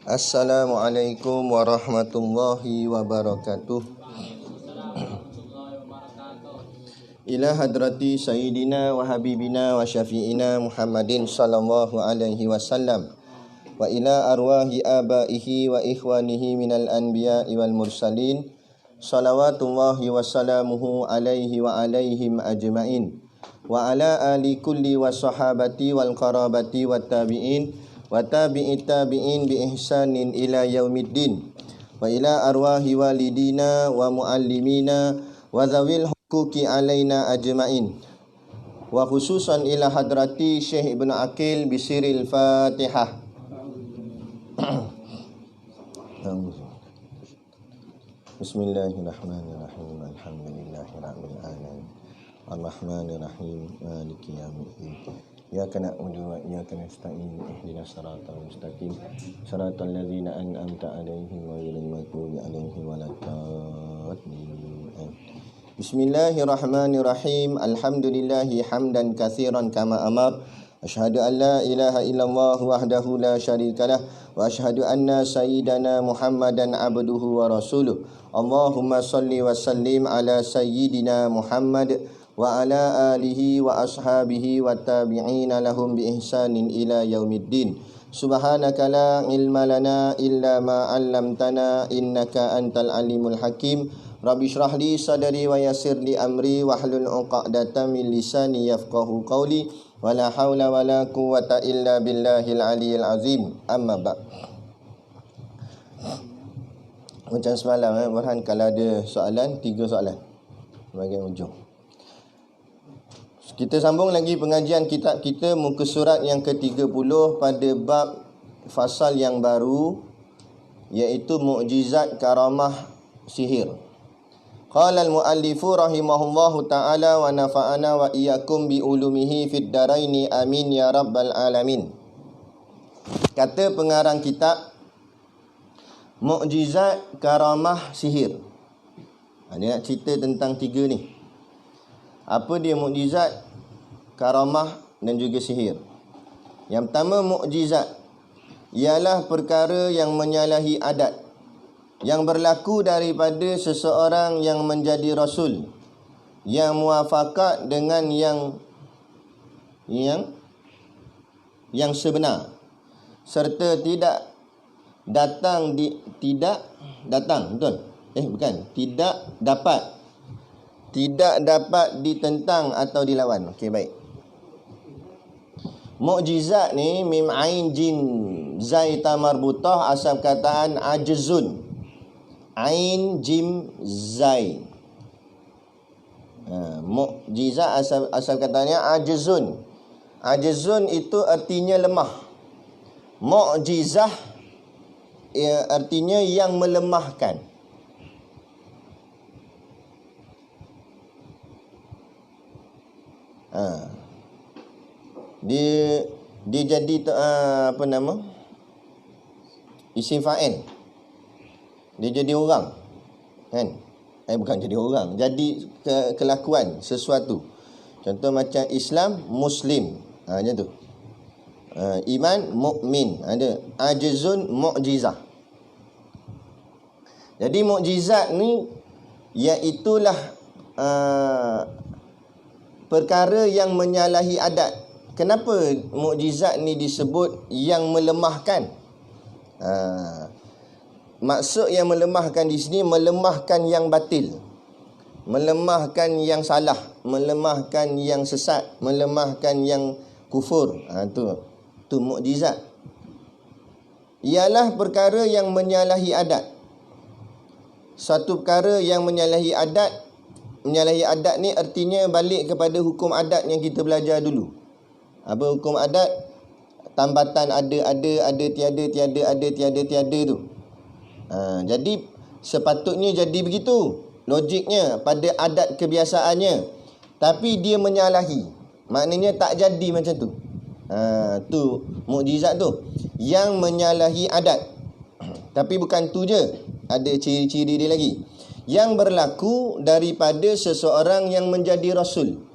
Assalamualaikum warahmatullahi wabarakatuh. Ila hadrati sayyidina wa habibina wa syafi'ina Muhammadin sallallahu alaihi wasallam wa ila arwahi abaihi wa ikhwanihi minal anbiya'i wal mursalin salawatullahi wa salamuhu alaihi wa alaihim ajma'in wa ala ali kulli wa sahabati wal qarabati wat tabi'in wa tabi'it tabi'in bi ihsanin ila yaumiddin wa ila arwahi walidina wa muallimina wa zawil huquqi alaina ajma'in wa khususan ila hadrati Syekh Ibn Aqil bisiril Fatihah. Bismillahirrahmanirrahim. Alhamdulillahirabbil alamin. Arrahmanirrahim. Maliki yaumiddin. Iyyaka na'budu wa iyyaka nasta'in. Ihdinas siratal mustaqim. Shiratal ladzina an'amta 'alaihim ghairil maghdubi 'alaihim waladdallin. Bismillahirrahmanirrahim. Alhamdulillahi hamdan katsiran kama amar. Asyhadu an la ilaha illallah wahdahu la syarikalah wa asyhadu anna sayyidana Muhammadan abduhu wa rasuluh. Allahumma salli wa sallim ala sayyidina Muhammad wa ala alihi wa ashabihi wa tabi'ina lahum bi ihsanin ila yaumiddin. Subhanaka la ilma lana illa ma 'allamtana innaka antal alimul hakim. Rabbi shrah li sadri wa yassir li amri wahlul 'uqdatam min lisani yafqahu qawli wala haula wala quwwata illa billahil aliyil azim. Amma ba'. Macam semalam Burhan, kalau ada soalan, 3 soalan bahagian ujung. Kita sambung lagi pengajian kitab kita muka surat yang ke-30 pada bab fasal yang baru, iaitu mukjizat karamah sihir. Qala al-muallifu rahimahullahu ta'ala wa nafa'ana wa iyyakum bi ulumihi fid daraini amin ya rabbal alamin. Kata pengarang kitab, mukjizat karamah sihir. Dia nak cerita tentang 3 ni. Apa dia mukjizat, karamah dan juga sihir? Yang pertama, mukjizat ialah perkara yang menyalahi adat yang berlaku daripada seseorang yang menjadi rasul, yang muafakat dengan yang sebenar, serta tidak datang tidak dapat ditentang atau dilawan. Okey, baik. Mukjizat ni mim ain jim zai ta marbutah, asal kataan ajzun. Ain jim zai. Mukjizat asal katanya ajzun. Ajzun itu artinya lemah. Mukjizah artinya yang melemahkan. Dia jadi apa nama? Isim fa'il. Dia jadi orang, kan? Bukan jadi orang, jadi kelakuan sesuatu. Contoh macam Islam, Muslim, macam tu. Iman, mukmin, ada. Ajzun, mukjizah. Jadi mukjizat ni iaitulah perkara yang menyalahi adat. Kenapa mukjizat ni disebut yang melemahkan? Maksud yang melemahkan di sini, melemahkan yang batil, melemahkan yang salah, melemahkan yang sesat, melemahkan yang kufur. Tu mukjizat. Ialah perkara yang menyalahi adat. Satu perkara yang menyalahi adat. Menyalahi adat ni artinya balik kepada hukum adat yang kita belajar dulu. Apa hukum adat? Tambatan ada, tiada, tiada, ada, tiada tu. Jadi sepatutnya jadi begitu logiknya pada adat kebiasaannya, tapi dia menyalahi, maknanya tak jadi macam tu. Tu mukjizat tu yang menyalahi adat. Tapi bukan tu je, ada ciri-ciri dia lagi yang berlaku daripada seseorang yang menjadi rasul.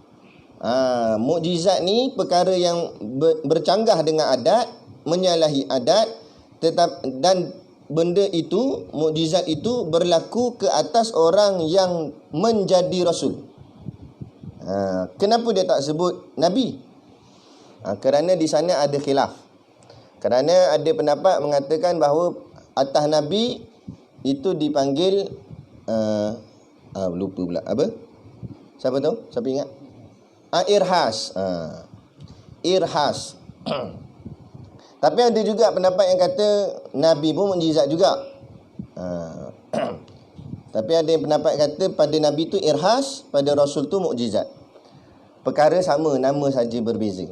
Mukjizat ni perkara yang bercanggah dengan adat, menyalahi adat, dan benda itu, mukjizat itu berlaku ke atas orang yang menjadi rasul. Kenapa dia tak sebut nabi? Kerana di sana ada khilaf. Kerana ada pendapat mengatakan bahawa atas nabi itu dipanggil lupa pula apa? Siapa tahu? Siapa ingat? Irhas. Irhas. Tapi ada juga pendapat yang kata nabi pun mukjizat juga. Tapi ada yang pendapat kata pada nabi tu irhas, pada rasul tu mukjizat. Perkara sama, nama saja berbeza.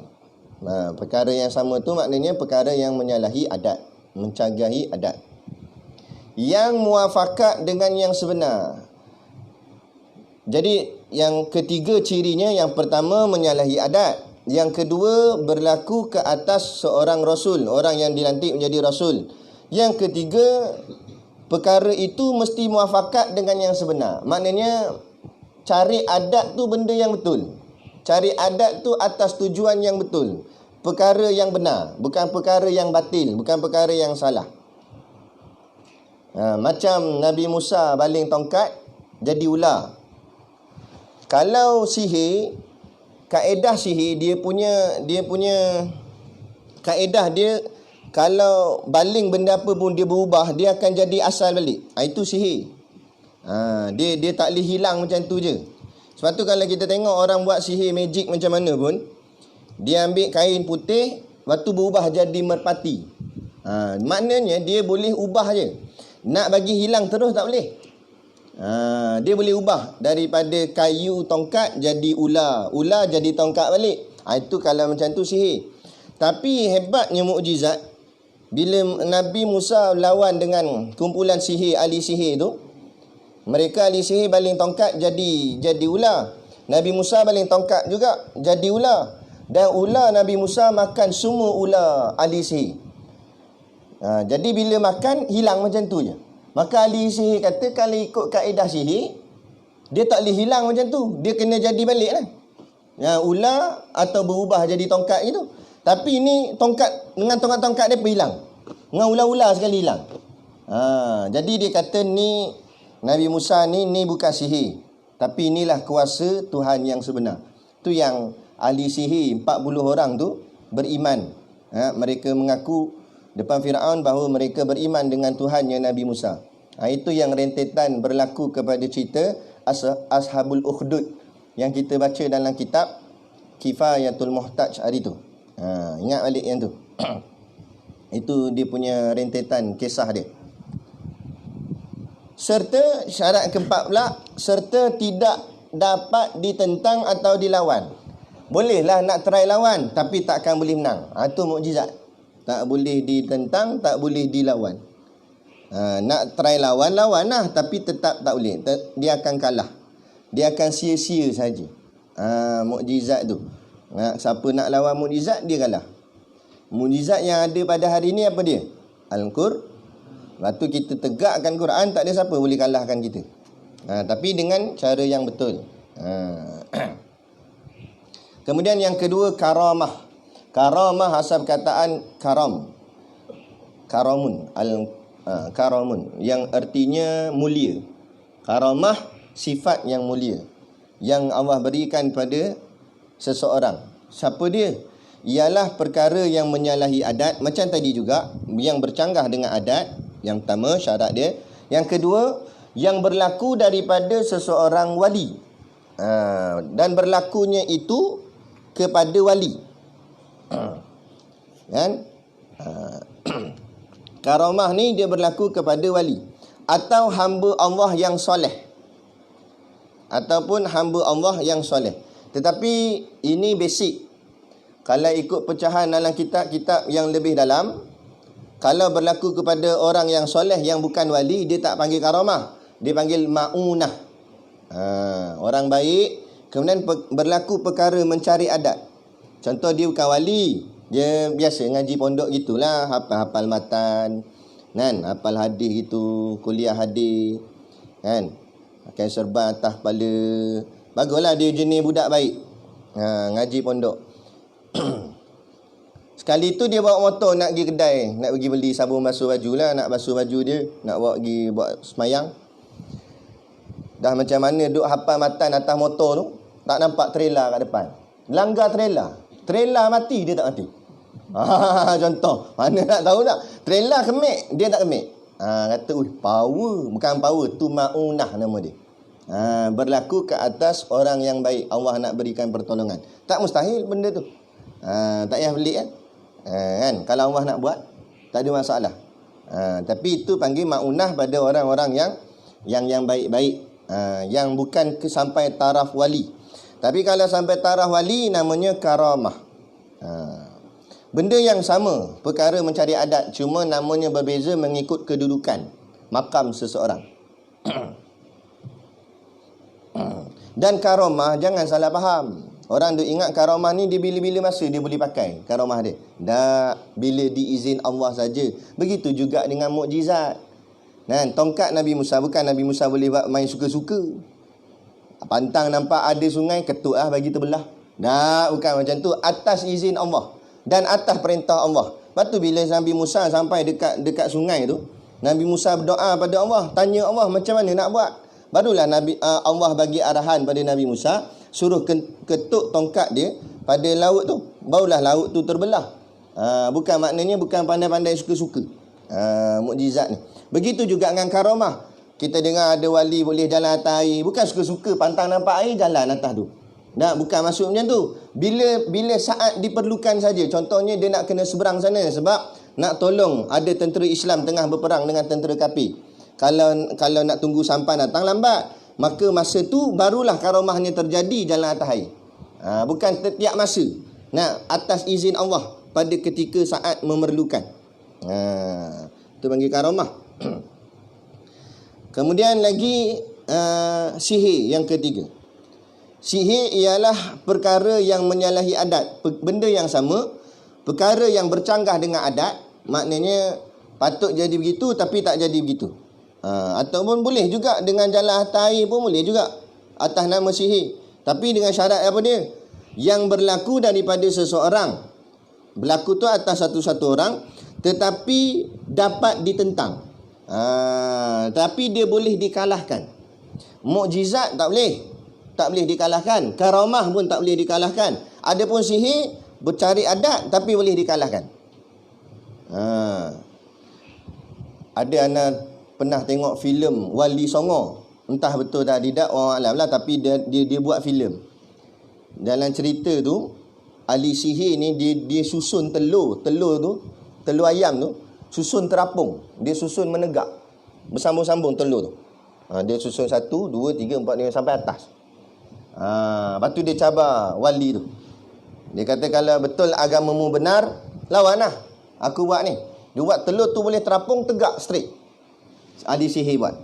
Perkara yang sama tu maknanya perkara yang menyalahi adat, mencagahi adat. Yang muafakat dengan yang sebenar. Jadi yang ketiga cirinya, yang pertama menyalahi adat, yang kedua berlaku ke atas seorang rasul, orang yang dilantik menjadi rasul. Yang ketiga, perkara itu mesti muafakat dengan yang sebenar. Maknanya cari adat tu benda yang betul. Cari adat tu atas tujuan yang betul. Perkara yang benar, bukan perkara yang batil, bukan perkara yang salah. Macam Nabi Musa baling tongkat jadi ular. Kalau sihir, kaedah sihir dia punya kaedah dia, kalau baling benda apa pun dia berubah, dia akan jadi asal balik. Itu sihir. Dia tak boleh hilang macam tu je. Sebab tu kalau kita tengok orang buat sihir magic macam mana pun, dia ambil kain putih, lepas tu berubah jadi merpati. Maknanya dia boleh ubah je. Nak bagi hilang terus tak boleh. Dia boleh ubah daripada kayu tongkat jadi ular, ular jadi tongkat balik. Itu kalau macam tu sihir. Tapi hebatnya mukjizat, bila Nabi Musa lawan dengan kumpulan sihir, ahli sihir tu, mereka ahli sihir baling tongkat jadi ular. Nabi Musa baling tongkat juga jadi ular. Dan ular Nabi Musa makan semua ular ahli sihir. Jadi bila makan, hilang macam tu je. Maka ahli sihir kata kalau ikut kaedah sihir, dia tak boleh hilang macam tu. Dia kena jadi balik lah. Ular atau berubah jadi tongkat gitu. Tapi ini tongkat, dengan tongkat-tongkat dia hilang. Dengan ular-ular sekali hilang. Jadi dia kata ni Nabi Musa ni bukan sihir. Tapi inilah kuasa Tuhan yang sebenar. Tu yang ahli sihir 40 orang tu beriman. Mereka mengaku depan Firaun bahawa mereka beriman dengan Tuhan yang Nabi Musa. Itu yang rentetan berlaku kepada cerita Ashabul Ukhdud yang kita baca dalam kitab Kifayatul Muhtaj hari tu. Ingat balik yang tu. Itu dia punya rentetan kisah dia. Serta syarat keempat pula, serta tidak dapat ditentang atau dilawan. Bolehlah nak try lawan, tapi takkan boleh menang. Itu mukjizat. Tak boleh ditentang, tak boleh dilawan. Nak try lawan lah, tapi tetap tak boleh. Dia akan kalah. Dia akan sia-sia saja. Mukjizat tu. Siapa nak lawan mukjizat, dia kalah. Mukjizat yang ada pada hari ni apa dia? Al-Qur'an. Lepas tu kita tegakkan Quran, tak ada siapa boleh kalahkan kita. Tapi dengan cara yang betul. Kemudian yang kedua, karamah. Karamah asal perkataan karam. Karamun. Karamun. Yang artinya mulia. Karamah, sifat yang mulia. Yang Allah berikan pada seseorang. Siapa dia? Ialah perkara yang menyalahi adat. Macam tadi juga, yang bercanggah dengan adat. Yang pertama syarat dia. Yang kedua, yang berlaku daripada seseorang wali. Dan berlakunya itu kepada wali. Kan? Karamah ni dia berlaku kepada wali. Atau hamba Allah yang soleh. Ataupun hamba Allah yang soleh. Tetapi ini basic. Kalau ikut pecahan dalam kitab-kitab yang lebih dalam, kalau berlaku kepada orang yang soleh yang bukan wali, dia tak panggil karamah. Dia panggil ma'unah. Orang baik, kemudian berlaku perkara mencari adat. Contoh dia bukan wali, dia biasa ngaji pondok gitulah, hafal matan, kan, hafal hadis gitu, kuliah hadis, kan, pakai serban atas kepala. Baguslah dia jenis budak baik. Ngaji pondok. Sekali tu dia bawa motor nak pergi kedai, nak pergi beli sabun basuh baju lah, nak basuh baju dia, nak bawa pergi buat semayang. Dah macam mana duk hafal matan atas motor tu, tak nampak trailer kat depan. Langgar trailer. Trailer mati, dia tak mati. Contoh. Mana nak tahu tak? Trailer kemik, dia tak kemik. Kata, power. Bukan power, tu ma'unah nama dia. Berlaku ke atas orang yang baik. Allah nak berikan pertolongan. Tak mustahil benda tu. Tak payah pelik kan? Kan? Kalau Allah nak buat, tak ada masalah. Tapi itu panggil ma'unah pada orang-orang yang baik-baik. Yang bukan sampai taraf wali. Tapi kalau sampai taraf wali, namanya karamah. Benda yang sama, perkara mencari adat, cuma namanya berbeza mengikut kedudukan makam seseorang. Dan karamah, jangan salah faham. Orang duk ingat karamah ni dia bila-bila masa dia boleh pakai karamah dia. Tak, bila diizin Allah saja. Begitu juga dengan mukjizat. Tongkat Nabi Musa, bukan Nabi Musa boleh main suka-suka. Pantang nampak ada sungai, ketuk bagi terbelah. Tak, bukan macam tu. Atas izin Allah dan atas perintah Allah. Lepas tu bila Nabi Musa sampai dekat sungai tu, Nabi Musa berdoa pada Allah, tanya Allah macam mana nak buat. Barulah Allah bagi arahan pada Nabi Musa, suruh ketuk tongkat dia pada laut tu. Barulah laut tu terbelah. Bukan maknanya bukan pandai-pandai suka-suka. Mukjizat ni. Begitu juga dengan karamah. Kita dengar ada wali boleh jalan atas air. Bukan suka-suka, pantang nampak air jalan atas tu. Bukan maksud macam tu. Bila saat diperlukan saja. Contohnya dia nak kena seberang sana sebab nak tolong ada tentera Islam tengah berperang dengan tentera kafir. Kalau nak tunggu sampan datang lambat, maka masa tu barulah karamahnya terjadi jalan atas air. Bukan setiap masa. Atas izin Allah pada ketika saat memerlukan. Itu panggil karamah. Kemudian lagi sihir yang ketiga. Sihir ialah perkara yang menyalahi adat. Benda yang sama, perkara yang bercanggah dengan adat. Maknanya patut jadi begitu tapi tak jadi begitu. Ataupun boleh juga dengan jalan atas air pun boleh juga atas nama sihir. Tapi dengan syarat apa dia? Yang berlaku daripada seseorang. Berlaku tu atas satu-satu orang, tetapi dapat ditentang. Tapi dia boleh dikalahkan. Mukjizat tak boleh dikalahkan. Karamah pun tak boleh dikalahkan. Adapun sihir bercari adat tapi boleh dikalahkan. Ada anak pernah tengok filem Wali Songo. Entah betul tak tidak, orang alam lah, tapi dia buat filem. Dalam cerita tu, ahli sihir ni dia susun telur ayam tu, susun terapung. Dia susun menegak. Bersambung-sambung telur tu. Dia susun 1, 2, 3, 4, 5 sampai atas. Lepas tu dia cabar wali tu. Dia kata kalau betul agamamu benar, lawan lah. Aku buat ni. Dia buat telur tu boleh terapung tegak straight. Ahli sihir buat.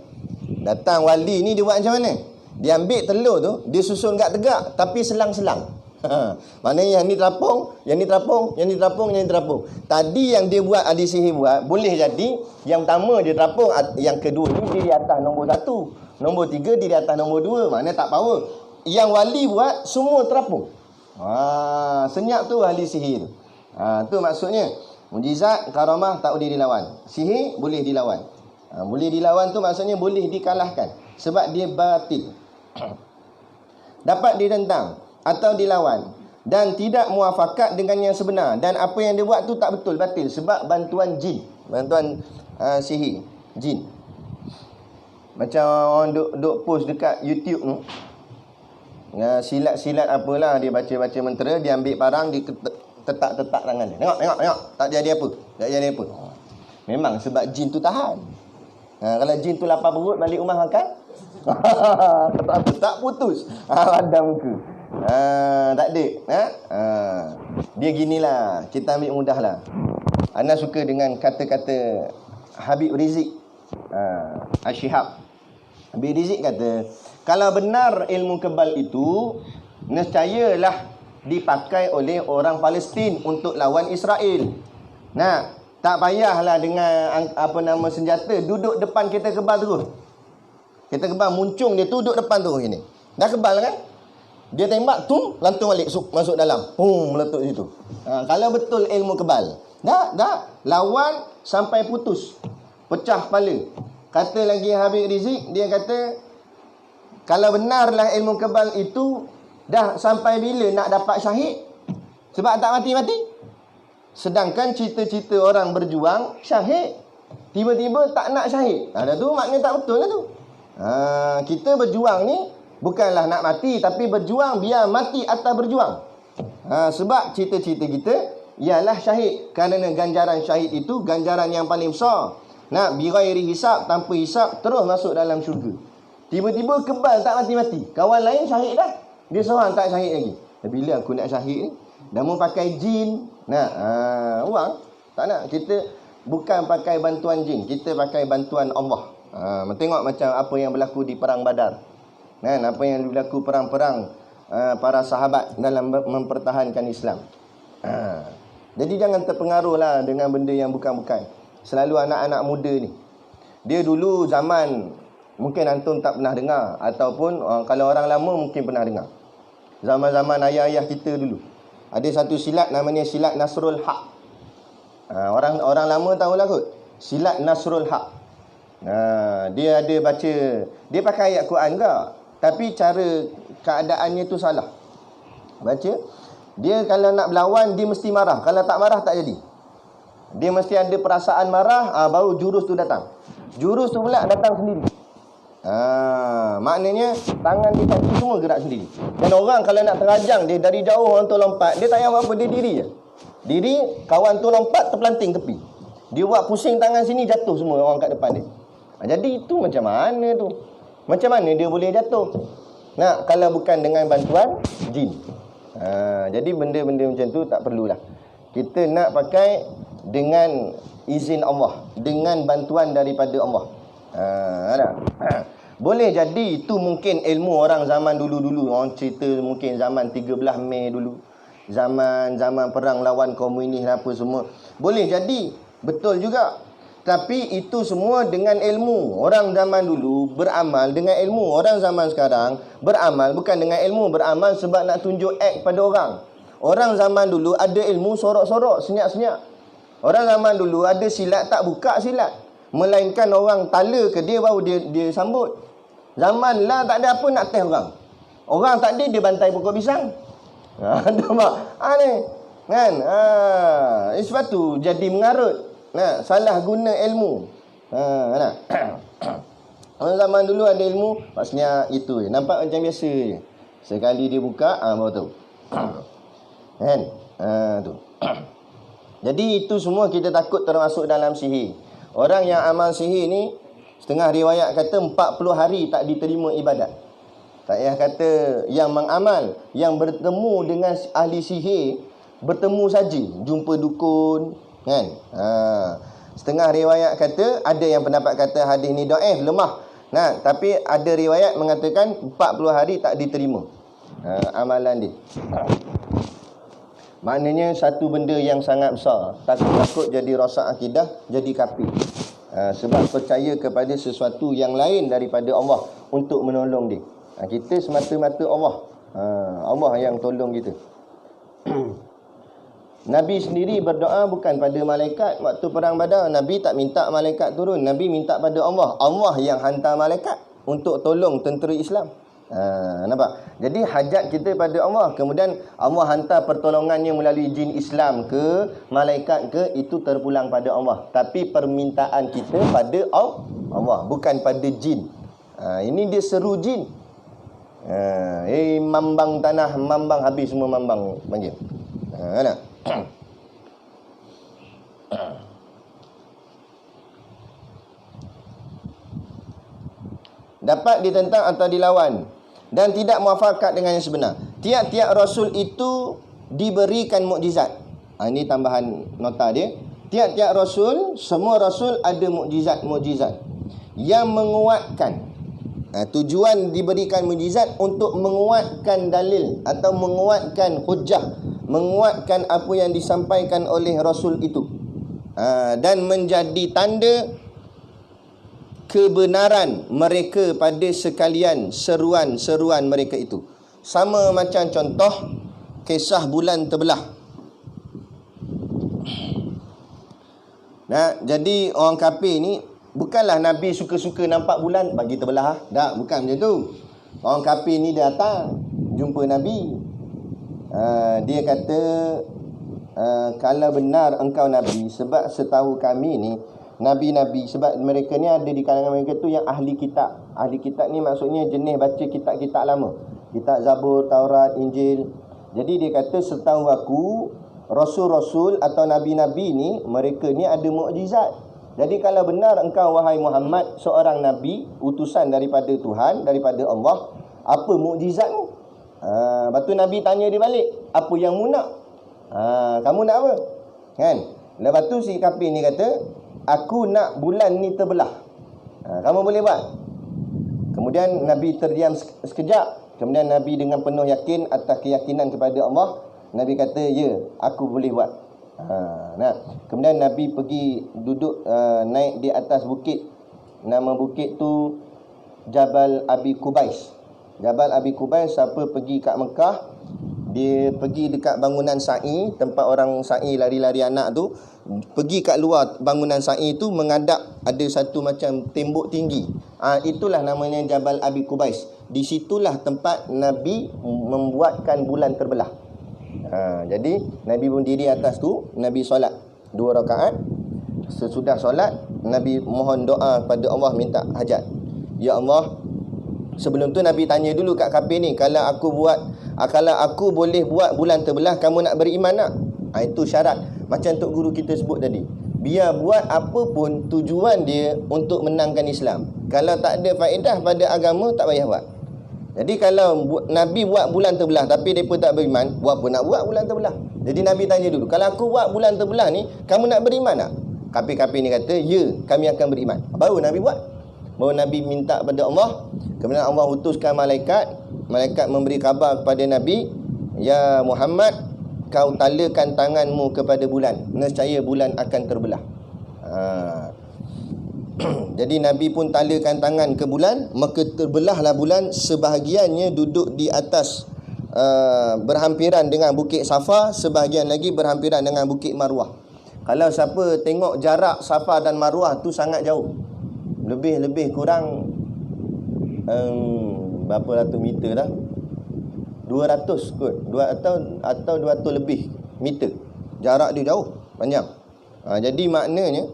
Datang wali ni dia buat macam mana? Dia ambil telur tu, dia susun kat tegak tapi selang-selang. Maknanya yang ni terapung, yang ni terapung, yang ni terapung, yang ni terapung. Tadi yang dia buat, ahli sihir buat, boleh jadi yang pertama dia terapung, yang kedua ni dia di atas nombor 1, nombor 3 dia di atas nombor 2. Maknanya tak power. Yang wali buat semua terapung. Senyap tu ahli sihir tu. Tu maksudnya mukjizat, karamah tak boleh dilawan. Sihir boleh dilawan. Boleh dilawan tu maksudnya boleh dikalahkan sebab dia batil. Dapat ditentang atau dilawan dan tidak muafakat dengan yang sebenar, dan apa yang dia buat tu tak betul, batil sebab bantuan jin, bantuan sihir jin. Macam orang duk post dekat YouTube tu, silat-silat apalah, dia baca-baca mentera, dia ambil parang, dia tetak-tetak tangan dia. Tengok, tak jadi apa. Memang sebab jin tu tahan. Kalau jin tu lapar perut, balik rumah makan, tak putus. Ada muka. Tak ada. Dia ginilah, kita ambil mudahlah. Ana suka dengan kata-kata Habib Rizik Asyihab. Habib Rizik kata, kalau benar ilmu kebal itu, nescayalah dipakai oleh orang Palestin untuk lawan Israel. Tak payahlah dengan senjata, duduk depan kereta kebal terus. Kereta kebal muncung, dia duduk depan tu gini. Dah kebal kan? Dia tembak tu, lantung balik, masuk dalam. Meletup situ. Kalau betul ilmu kebal. Tak. Lawan sampai putus. Pecah kepala. Kata lagi Habib Rizik, dia kata, kalau benarlah ilmu kebal itu, dah sampai bila nak dapat syahid? Sebab tak mati-mati. Sedangkan cita-cita orang berjuang syahid, tiba-tiba tak nak syahid. Dah tu maknanya tak betul lah tu. Kita berjuang ni bukanlah nak mati, tapi berjuang biar mati atas berjuang. Sebab cita-cita kita ialah syahid. Kerana ganjaran syahid itu ganjaran yang paling besar. Nak bighairi hisab, tanpa hisab, terus masuk dalam syurga. Tiba-tiba kebal tak mati-mati. Kawan lain syahid dah, dia seorang tak syahid lagi. Bila aku nak syahid ni? Dah mau pakai jin. Orang tak nak. Kita bukan pakai bantuan jin, kita pakai bantuan Allah. Tengok macam apa yang berlaku di perang Badar. Apa yang berlaku perang-perang para sahabat dalam mempertahankan Islam. Jadi jangan terpengaruhlah dengan benda yang bukan-bukan. Selalu anak-anak muda ni, dia dulu zaman, mungkin antum tak pernah dengar, ataupun kalau orang lama mungkin pernah dengar. Zaman-zaman ayah-ayah kita dulu, ada satu silat namanya silat Nasrul Haq. Orang lama tahulah kot, silat Nasrul Haq. Dia ada baca, dia pakai ayat Quran ke, tapi cara keadaannya tu salah. Baca, dia kalau nak berlawan, dia mesti marah. Kalau tak marah, tak jadi. Dia mesti ada perasaan marah, baru jurus tu datang. Jurus tu pula datang sendiri. Maknanya tangan dia, kaki semua gerak sendiri. Dan orang kalau nak terajang dia dari jauh, orang tu lompat, dia tak payah apa-apa, dia diri je. Diri, kawan tu lompat, terpelanting tepi. Dia buat pusing tangan sini, jatuh semua orang kat depan dia. Jadi itu macam mana tu? Macam mana dia boleh jatuh? Kalau bukan dengan bantuan jin. Jadi benda-benda macam tu tak perlulah. Kita nak pakai dengan izin Allah, dengan bantuan daripada Allah. Boleh jadi itu mungkin ilmu orang zaman dulu-dulu. Orang cerita mungkin zaman 13 Mei dulu, zaman perang lawan komunis apa semua. Boleh jadi betul juga. Tapi itu semua dengan ilmu. Orang zaman dulu beramal dengan ilmu. Orang zaman sekarang beramal bukan dengan ilmu, beramal sebab nak tunjuk act pada orang. Orang zaman dulu ada ilmu sorok-sorok, senyap-senyap. Orang zaman dulu ada silat, tak buka silat. Melainkan orang tala ke dia, baru dia sambut. Zaman lah tak ada apa nak test orang. Orang tak ada, dia bantai pokok pisang. Nampak? Ni. Kan? Sebab tu jadi mengarut. Salah guna ilmu. Orang zaman dulu ada ilmu, maksudnya itu je. Nampak macam biasa je. Sekali dia buka, baru tahu. Kan? Tu. Jadi itu semua kita takut termasuk dalam sihir. Orang yang amal sihir ni, setengah riwayat kata 40 hari tak diterima ibadat. Tak payah kata yang mengamal, yang bertemu dengan ahli sihir, bertemu saja, jumpa dukun, kan? Setengah riwayat kata, ada yang pendapat kata hadis ni dhaif, lemah. Tapi ada riwayat mengatakan 40 hari tak diterima amalan dia. Maknanya satu benda yang sangat besar. Takut jadi rosak akidah, jadi kafir. Sebab percaya kepada sesuatu yang lain daripada Allah untuk menolong dia. Kita semata-mata Allah. Allah yang tolong kita. Nabi sendiri berdoa bukan pada malaikat. Waktu perang Badar, Nabi tak minta malaikat turun. Nabi minta pada Allah. Allah yang hantar malaikat untuk tolong tentera Islam. Nampak? Jadi hajat kita pada Allah. Kemudian Allah hantar pertolongannya melalui jin Islam ke, malaikat ke, itu terpulang pada Allah. Tapi permintaan kita pada Allah, bukan pada jin. Ini dia seru jin. Mambang tanah, mambang, habis semua mambang panggil. Nak? Dapat ditentang atau dilawan dan tidak muafakat dengan yang sebenar. Tiap-tiap rasul itu diberikan mukjizat. Ini tambahan nota dia. Tiap-tiap rasul, semua rasul ada mukjizat-mukjizat yang menguatkan. Tujuan diberikan mukjizat untuk menguatkan dalil atau menguatkan hujah, menguatkan apa yang disampaikan oleh rasul itu, dan menjadi tanda kebenaran mereka pada sekalian seruan-seruan mereka itu. sama macam contoh kisah bulan terbelah. Nah, jadi orang kafir ni bukanlah Nabi suka-suka nampak bulan bagi terbelah. Tak, bukan macam tu. Orang kafir ni dia datang jumpa Nabi. Dia kata, kalau benar engkau Nabi, sebab setahu kami ni Nabi-Nabi, sebab mereka ni ada di kalangan mereka tu yang ahli kitab. Ahli kitab ni maksudnya jenis baca kitab-kitab lama, kitab Zabur, Taurat, Injil. Jadi dia kata, setahu aku Rasul-Rasul atau Nabi-Nabi ni, mereka ni ada mukjizat. Jadi kalau benar engkau wahai Muhammad seorang Nabi, utusan daripada Tuhan, daripada Allah, apa mukjizatmu? Lepas tu Nabi tanya dia balik, apa yang mu nak? Kamu nak apa? Kan? Lepas tu si kafir ni kata, aku nak bulan ni terbelah. Kamu boleh buat? Kemudian Nabi terdiam sekejap. Kemudian Nabi dengan penuh yakin atas keyakinan kepada Allah, Nabi kata, ya, aku boleh buat. Nah, kemudian Nabi pergi duduk, naik di atas bukit. Nama bukit tu Jabal Abi Kubais. Jabal Abi Kubais, siapa pergi kat Mekah, dia pergi dekat bangunan sa'i, tempat orang sa'i lari-lari anak tu, pergi kat luar bangunan sa'i tu, menghadap ada satu macam tembok tinggi. Itulah namanya Jabal Abi Kubais. Di situlah tempat Nabi membuatkan bulan terbelah. Jadi Nabi berdiri atas tu, Nabi solat 2 rakaat. Sesudah solat, Nabi mohon doa pada Allah, minta hajat. Ya Allah, sebelum tu Nabi tanya dulu kat kafir ni, kalau aku boleh buat bulan terbelah, kamu nak beriman tak? Itu syarat. Macam Tok Guru kita sebut tadi, biar buat apa pun tujuan dia untuk menangkan Islam. Kalau tak ada faedah pada agama, tak payah buat. Jadi kalau Nabi buat bulan terbelah tapi mereka tak beriman, buat apa nak buat bulan terbelah? Jadi Nabi tanya dulu, kalau aku buat bulan terbelah ni, kamu nak beriman tak? Kafir-kafir ni kata, ya, kami akan beriman. Baru Nabi buat. Baru Nabi minta pada Allah. Kemudian Allah utuskan malaikat. Malaikat memberi khabar kepada Nabi, ya Muhammad, kau talakan tanganmu kepada bulan, nescaya bulan akan terbelah. Jadi Nabi pun talakan tangan ke bulan, maka terbelahlah bulan. Sebahagiannya duduk di atas, berhampiran dengan Bukit Safa, sebahagian lagi berhampiran dengan Bukit Marwah. Kalau siapa tengok jarak Safa dan Marwah tu sangat jauh, lebih kurang berapa ratus meter dah, 200 kot, atau 200 lebih meter. Jarak dia jauh, panjang. Jadi maknanya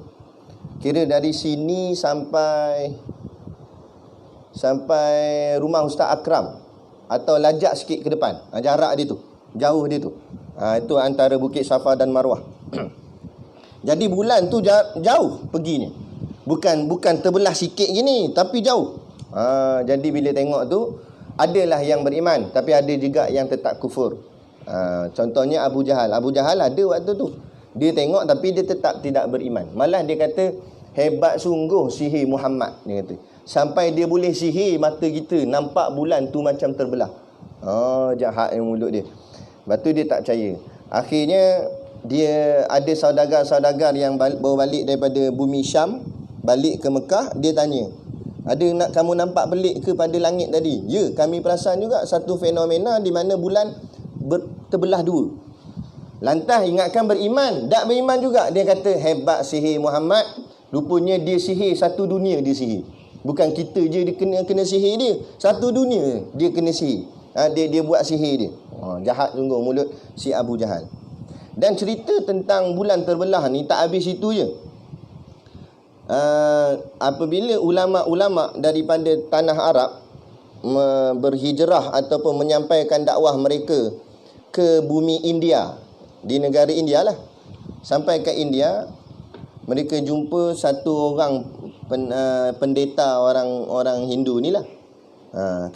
kira dari sini sampai rumah Ustaz Akram, atau lajak sikit ke depan, jarak dia tu, jauh dia tu. Itu antara Bukit Safa dan Marwah. Jadi bulan tu jauh perginya. Bukan terbelah sikit gini, tapi jauh. Jadi bila tengok tu, adalah yang beriman, tapi ada juga yang tetap kufur. Contohnya Abu Jahal. Abu Jahal ada waktu tu, dia tengok tapi dia tetap tidak beriman. Malah dia kata, hebat sungguh sihir Muhammad, dia kata. Sampai dia boleh sihir mata kita, nampak bulan tu macam terbelah. Jahat yang mulut dia. Lepas tu dia tak percaya. Akhirnya dia ada saudagar-saudagar yang baru balik daripada bumi Syam, balik ke Mekah. Dia tanya, kamu nampak pelik ke pada langit tadi? Ya, kami perasan juga satu fenomena di mana bulan terbelah dua. Lantas ingatkan beriman, tak beriman juga. Dia kata, hebat sihir Muhammad. Rupanya dia sihir satu dunia, dia sihir. Bukan kita je dia kena sihir dia, satu dunia dia kena sihir. Dia buat sihir dia. Jahat sungguh mulut si Abu Jahal. Dan cerita tentang bulan terbelah ni tak habis itu je. Apabila ulama-ulama daripada tanah Arab berhijrah ataupun menyampaikan dakwah mereka ke bumi India, di negara India lah, sampai ke India, mereka jumpa satu orang pendeta orang Hindu ni lah,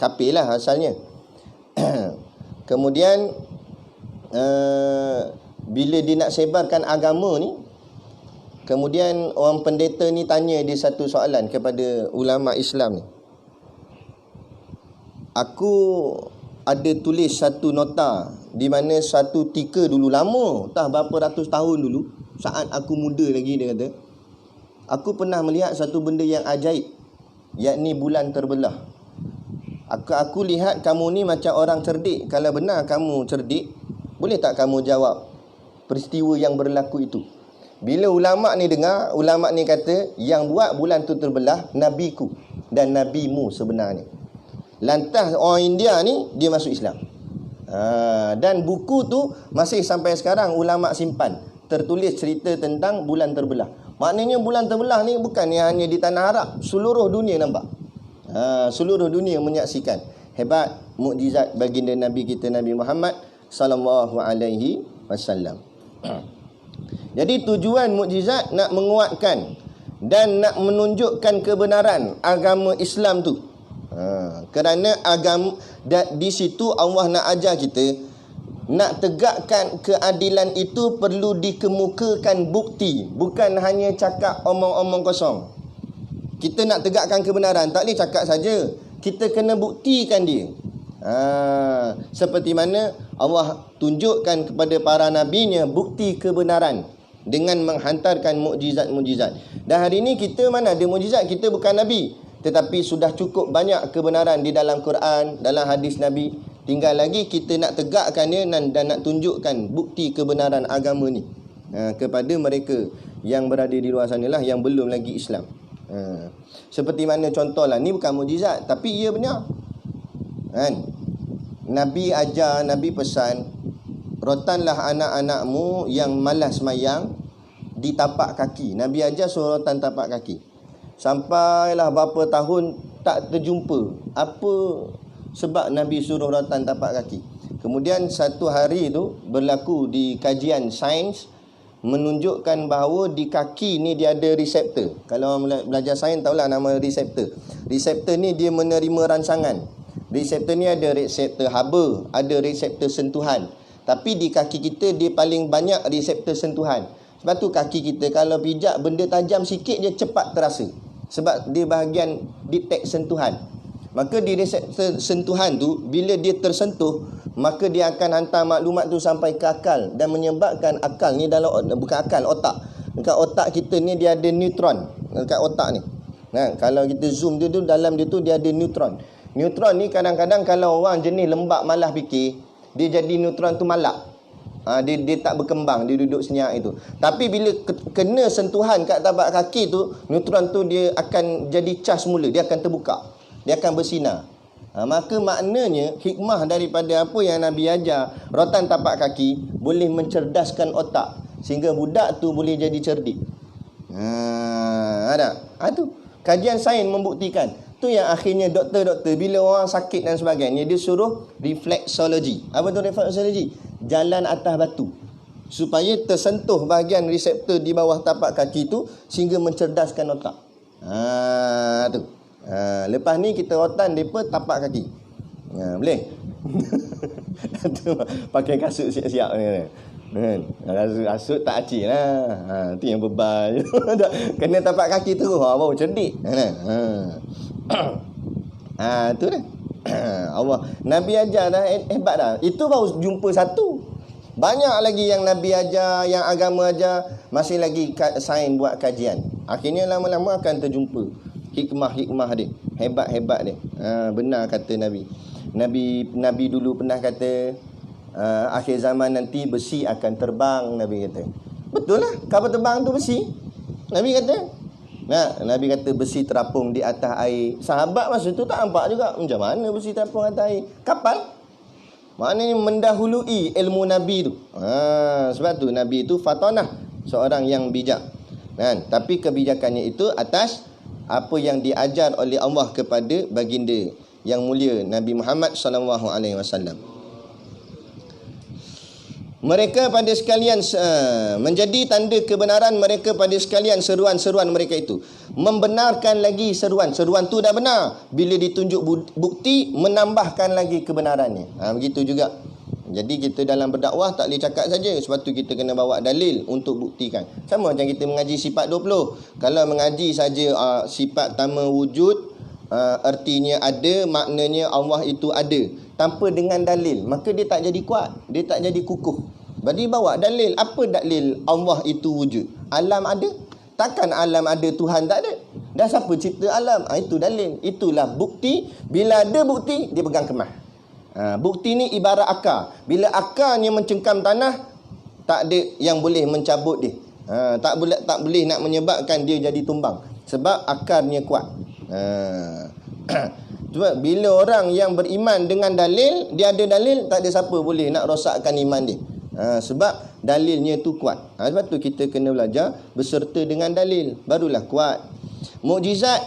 kafir lah asalnya. Kemudian bila dia nak sebarkan agama ni, kemudian orang pendeta ni tanya dia satu soalan kepada ulama Islam ni. Aku ada tulis satu nota di mana satu tika dulu, lama, tak berapa ratus tahun dulu, saat aku muda lagi, dia kata, aku pernah melihat satu benda yang ajaib, yakni bulan terbelah. Aku lihat kamu ni macam orang cerdik. Kalau benar kamu cerdik, boleh tak kamu jawab peristiwa yang berlaku itu? Bila ulama ni dengar, ulama ni kata yang buat bulan tu terbelah nabiku dan nabimu sebenarnya. Lantas orang India ni dia masuk Islam. Dan buku tu masih sampai sekarang ulama simpan. Tertulis cerita tentang bulan terbelah. Maknanya bulan terbelah ni bukan hanya di tanah Arab, seluruh dunia nampak. Seluruh dunia menyaksikan hebat mukjizat baginda Nabi kita Nabi Muhammad sallallahu alaihi wasallam. Jadi tujuan mukjizat nak menguatkan dan nak menunjukkan kebenaran agama Islam tu. Kerana agama di situ Allah nak ajar kita, nak tegakkan keadilan itu perlu dikemukakan bukti, bukan hanya cakap omong-omong kosong. Kita nak tegakkan kebenaran, tak boleh cakap saja. Kita kena buktikan dia. Seperti mana Allah tunjukkan kepada para nabinya bukti kebenaran dengan menghantarkan mukjizat-mukjizat. Dan hari ini kita mana ada mukjizat? Kita bukan nabi, tetapi sudah cukup banyak kebenaran di dalam Quran, dalam hadis Nabi. Tinggal lagi kita nak tegakkan dia dan nak tunjukkan bukti kebenaran agama ni kepada mereka yang berada di luar sana lah, yang belum lagi Islam. Seperti mana contohlah, ni bukan mukjizat tapi ia benar kan? Nabi ajar, Nabi pesan, rotanlah anak-anakmu yang malas semayang di tapak kaki. Nabi ajar suruh rotan tapak kaki. Sampailah berapa tahun tak terjumpa. Apa sebab Nabi suruh rotan tapak kaki? Kemudian satu hari tu berlaku di kajian sains, menunjukkan bahawa di kaki ni dia ada reseptor. Kalau belajar sains tahulah nama reseptor. Reseptor ni dia menerima rangsangan. Reseptor ni ada reseptor haba, ada reseptor sentuhan. Tapi di kaki kita dia paling banyak reseptor sentuhan. Sebab tu kaki kita kalau pijak benda tajam sikit dia cepat terasa. Sebab dia bahagian detect sentuhan. Maka di reseptor sentuhan tu, bila dia tersentuh, maka dia akan hantar maklumat tu sampai ke akal dan menyebabkan akal ni dalam, bukan akal, otak. Dekat otak kita ni dia ada neutron dekat otak ni. Kalau kita zoom dia tu, dalam dia tu dia ada neutron. Neutron ni kadang-kadang kalau orang jenis lembab malas fikir, dia jadi neutron tu malap. Dia tak berkembang, dia duduk senyap itu. Tapi bila kena sentuhan kat tapak kaki tu, neutron tu dia akan jadi charge semula, dia akan terbuka, dia akan bersinar. Maka maknanya hikmah daripada apa yang Nabi ajar, rotan tapak kaki boleh mencerdaskan otak sehingga budak tu boleh jadi cerdik. Ada. Tu kajian sains membuktikan. Tu yang akhirnya doktor-doktor bila orang sakit dan sebagainya, dia suruh reflexology. Apa tu reflexology? Jalan atas batu supaya tersentuh bahagian reseptor di bawah tapak kaki tu sehingga mencerdaskan otak. Tu. Lepas ni kita rotan depa tapak kaki. Boleh? Tu pakai kasut siap-siap ni. Kasut tak acik lah. Tu yang bebal. Kena tapak kaki tu baru cerdik. Tu dah. Allah Nabi ajar dah hebat dah. Itu baru jumpa satu. Banyak lagi yang Nabi ajar, yang agama ajar, masih lagi sains buat kajian. Akhirnya lama-lama akan terjumpa hikmah-hikmah dia. Hebat-hebat dia. Benar kata Nabi. Nabi dulu pernah kata akhir zaman nanti besi akan terbang, Nabi kata. Betul lah, kapal terbang tu besi. Nabi kata. Nabi kata besi terapung di atas air. Sahabat masa tu tak nampak juga macam mana besi terapung atas air. Kapal. Maknanya mendahului ilmu Nabi tu. Sebab tu Nabi itu fatanah, seorang yang bijak. Tapi kebijakannya itu atas apa yang diajar oleh Allah kepada baginda yang mulia Nabi Muhammad sallallahu alaihi wasallam. Mereka pada sekalian menjadi tanda kebenaran mereka pada sekalian seruan-seruan mereka itu. Membenarkan lagi seruan. Seruan tu dah benar. Bila ditunjuk bukti, menambahkan lagi kebenarannya. Begitu juga. Jadi kita dalam berdakwah tak boleh cakap saja. Sebab tu kita kena bawa dalil untuk buktikan. Sama macam kita mengaji sifat 20. Kalau mengaji saja sifat tama wujud, artinya ada, maknanya Allah itu ada, tanpa dengan dalil, maka dia tak jadi kuat, dia tak jadi kukuh. Jadi bawa dalil. Apa dalil Allah itu wujud? Alam ada? Takkan alam ada Tuhan tak ada? Dah siapa cipta alam? Itu dalil. Itulah bukti. Bila ada bukti, dia pegang kemah. Bukti ni ibarat akar. Bila akarnya mencengkam tanah, tak ada yang boleh mencabut dia. Tak boleh nak menyebabkan dia jadi tumbang. Sebab akarnya kuat. Sebab bila orang yang beriman dengan dalil, dia ada dalil, tak ada siapa boleh nak rosakkan iman dia. Sebab dalilnya tu kuat. Sebab tu kita kena belajar berserta dengan dalil, barulah kuat. Mukjizat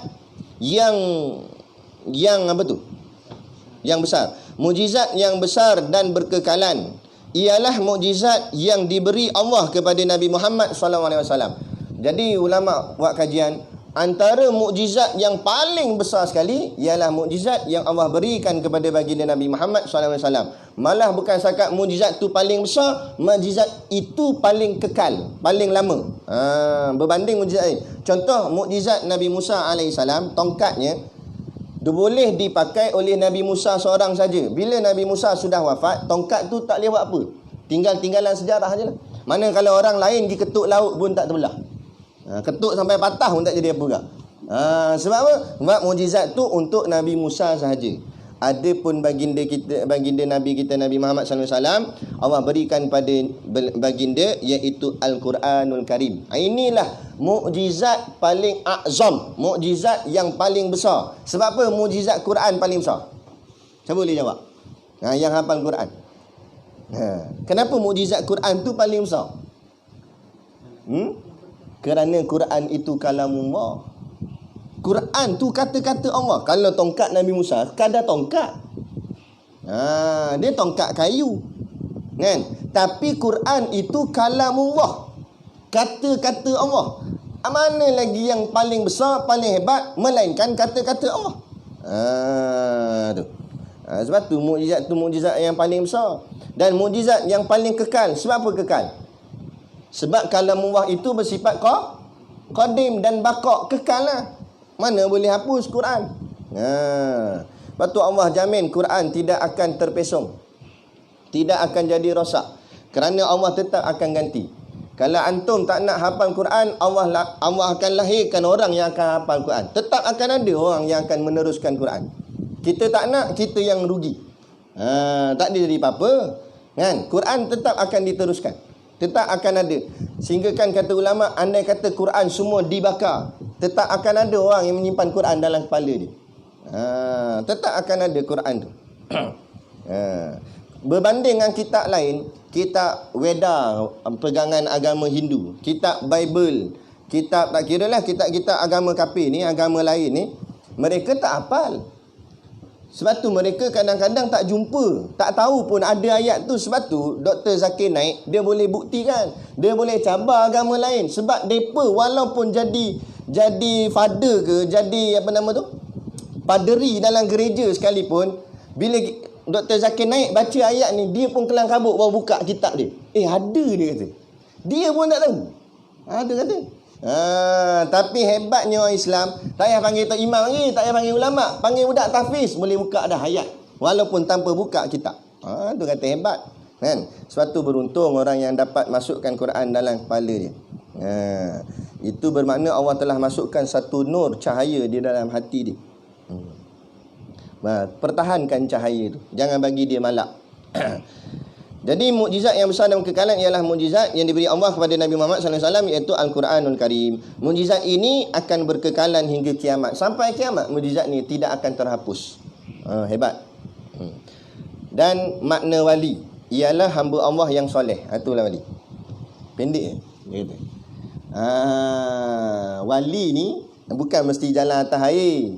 yang apa tu? Yang besar. Mukjizat yang besar dan berkekalan ialah mukjizat yang diberi Allah kepada Nabi Muhammad SAW. Jadi ulama buat kajian, antara mukjizat yang paling besar sekali ialah mukjizat yang Allah berikan kepada baginda Nabi Muhammad SAW. Malah bukan setakat mukjizat tu paling besar, mukjizat itu paling kekal, paling lama. Berbanding mukjizat lain. Contoh mukjizat Nabi Musa AS, tongkatnya boleh dipakai oleh Nabi Musa seorang saja. Bila Nabi Musa sudah wafat, tongkat tu tak boleh buat apa. Tinggal-tinggalan sejarah je lah. Mana kalau orang lain pergi ketuk laut pun tak terbelah. Ketuk sampai patah pun tak jadi apa juga. Sebab apa? Sebab mukjizat tu untuk Nabi Musa sahaja. Adapun baginda Nabi kita Nabi Muhammad SAW, Allah berikan pada baginda iaitu Al-Quranul Karim. Inilah mukjizat paling azam, mukjizat yang paling besar. Sebab apa mukjizat Quran paling besar? Siapa boleh jawab? Yang hafal Quran. Kenapa mukjizat Quran tu paling besar? Kerana Quran itu kalamullah. Quran tu kata-kata Allah. Kalau tongkat Nabi Musa, kadar tongkat. Dia tongkat kayu. Kan? Tapi Quran itu kalamullah. Kata-kata Allah. Mana lagi yang paling besar, paling hebat melainkan kata-kata Allah. Sebab tu mukjizat yang paling besar. Dan mukjizat yang paling kekal. Sebab apa kekal? Sebab kalamullah itu bersifat qadim dan baqa', kekal lah. Mana boleh hapus Quran. Lepas tu Allah jamin Quran tidak akan terpesong, tidak akan jadi rosak, kerana Allah tetap akan ganti. Kalau antum tak nak hafal Quran, Allah akan lahirkan orang yang akan hafal Quran. Tetap akan ada orang yang akan meneruskan Quran. Kita tak nak, kita yang rugi. Tak ada jadi apa-apa. Kan? Quran tetap akan diteruskan, tetap akan ada. Sehingga kan kata ulama, andai kata Quran semua dibakar, tetap akan ada orang yang menyimpan Quran dalam kepala dia. Tetap akan ada Quran tu. Berbanding dengan kitab lain, kitab Weda, pegangan agama Hindu, kitab Bible, kitab tak kira lah, kitab-kitab agama kafir ni, agama lain ni, mereka tak hafal. Sebab tu mereka kadang-kadang tak jumpa, tak tahu pun ada ayat tu. Sebab tu Dr. Zakir Naik, dia boleh buktikan, dia boleh cabar agama lain. Sebab mereka walaupun jadi father ke, jadi apa nama tu, paderi dalam gereja sekalipun, bila Dr. Zakir Naik baca ayat ni, dia pun kelang kabut baru buka kitab dia. Ada dia kata. Dia pun tak tahu. Dia kata. Tapi hebatnya orang Islam, tak payah panggil tok imam lagi, tak payah panggil ulama, panggil budak tahfiz boleh buka dah ayat walaupun tanpa buka kitab. Tu kata hebat kan. Sebab tu beruntung orang yang dapat masukkan Quran dalam kepala dia. Itu bermakna Allah telah masukkan satu nur, cahaya di dalam hati dia. Pertahankan cahaya tu, jangan bagi dia malap. Jadi mukjizat yang besar dan kekekalan ialah mukjizat yang diberi Allah kepada Nabi Muhammad SAW, iaitu Al-Quranul Karim. Mukjizat ini akan berkekalan hingga kiamat. Sampai kiamat mukjizat ni tidak akan terhapus. Hebat. Dan makna wali ialah hamba Allah yang soleh. Itulah wali. Pendek dia kata. Wali ni bukan mesti jalan atas air.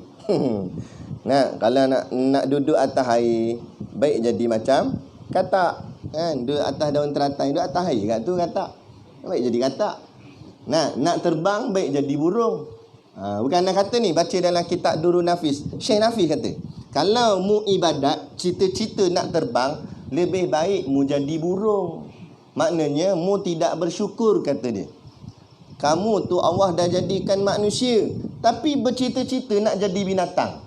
Kalau nak duduk atas air, baik jadi macam katak. Kan, duduk atas daun teratai, duduk atas air kat tu katak, baik jadi katak. Nak terbang, baik jadi burung. Bukan nak kata ni, baca dalam kitab Durun Nafis, Syekh Nafis kata, kalau mu ibadat, cita-cita nak terbang, lebih baik mu jadi burung. Maknanya mu tidak bersyukur, kata dia. Kamu tu Allah dah jadikan manusia, tapi bercita-cita nak jadi binatang.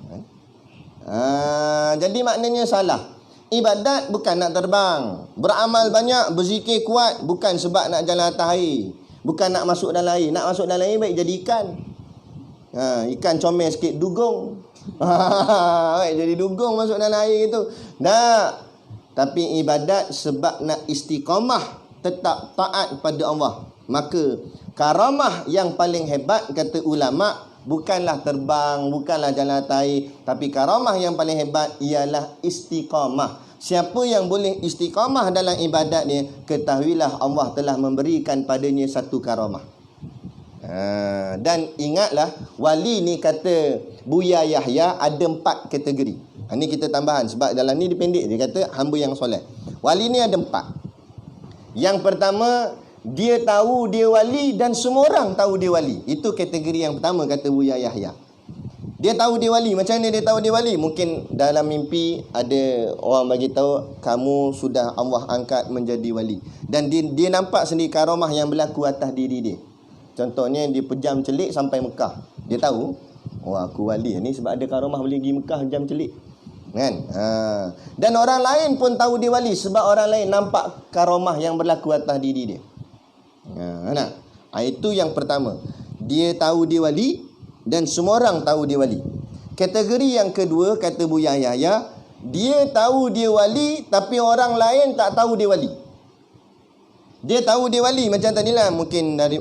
Jadi maknanya salah. Ibadat bukan nak terbang. Beramal banyak, berzikir kuat, bukan sebab nak jalan atas air, bukan nak masuk dalam air. Nak masuk dalam air baik jadi ikan. Ikan comel sikit dugong. Jadi dugong masuk dalam air itu. Tapi ibadat sebab nak istiqamah, tetap taat pada Allah. Maka karamah yang paling hebat kata ulama bukanlah terbang, bukanlah jalan atas, tapi karamah yang paling hebat ialah istiqamah. Siapa yang boleh istiqamah dalam ibadat dia, ketahuilah Allah telah memberikan padanya satu karamah. Dan ingatlah, wali ni kata Buya Yahya ada 4 kategori. Ini kita tambahan sebab dalam ni dia pendek. Dia kata hamba yang soleh. Wali ni ada 4. Yang pertama, dia tahu dia wali dan semua orang tahu dia wali. Itu kategori yang pertama kata Buya Yahya. Dia tahu dia wali. Macam mana dia tahu dia wali? Mungkin dalam mimpi ada orang bagi tahu kamu sudah Allah angkat menjadi wali. Dan dia nampak sendiri karamah yang berlaku atas diri dia. Contohnya dia pejam celik sampai Mekah. Dia tahu, aku wali ni sebab ada karamah boleh pergi Mekah pejam celik. Kan? Dan orang lain pun tahu dia wali sebab orang lain nampak karamah yang berlaku atas diri dia. Itu yang pertama. Dia tahu dia wali dan semua orang tahu dia wali. Kategori yang kedua kata Buya Yahya, dia tahu dia wali tapi orang lain tak tahu dia wali. Dia tahu dia wali macam tadilah, mungkin dari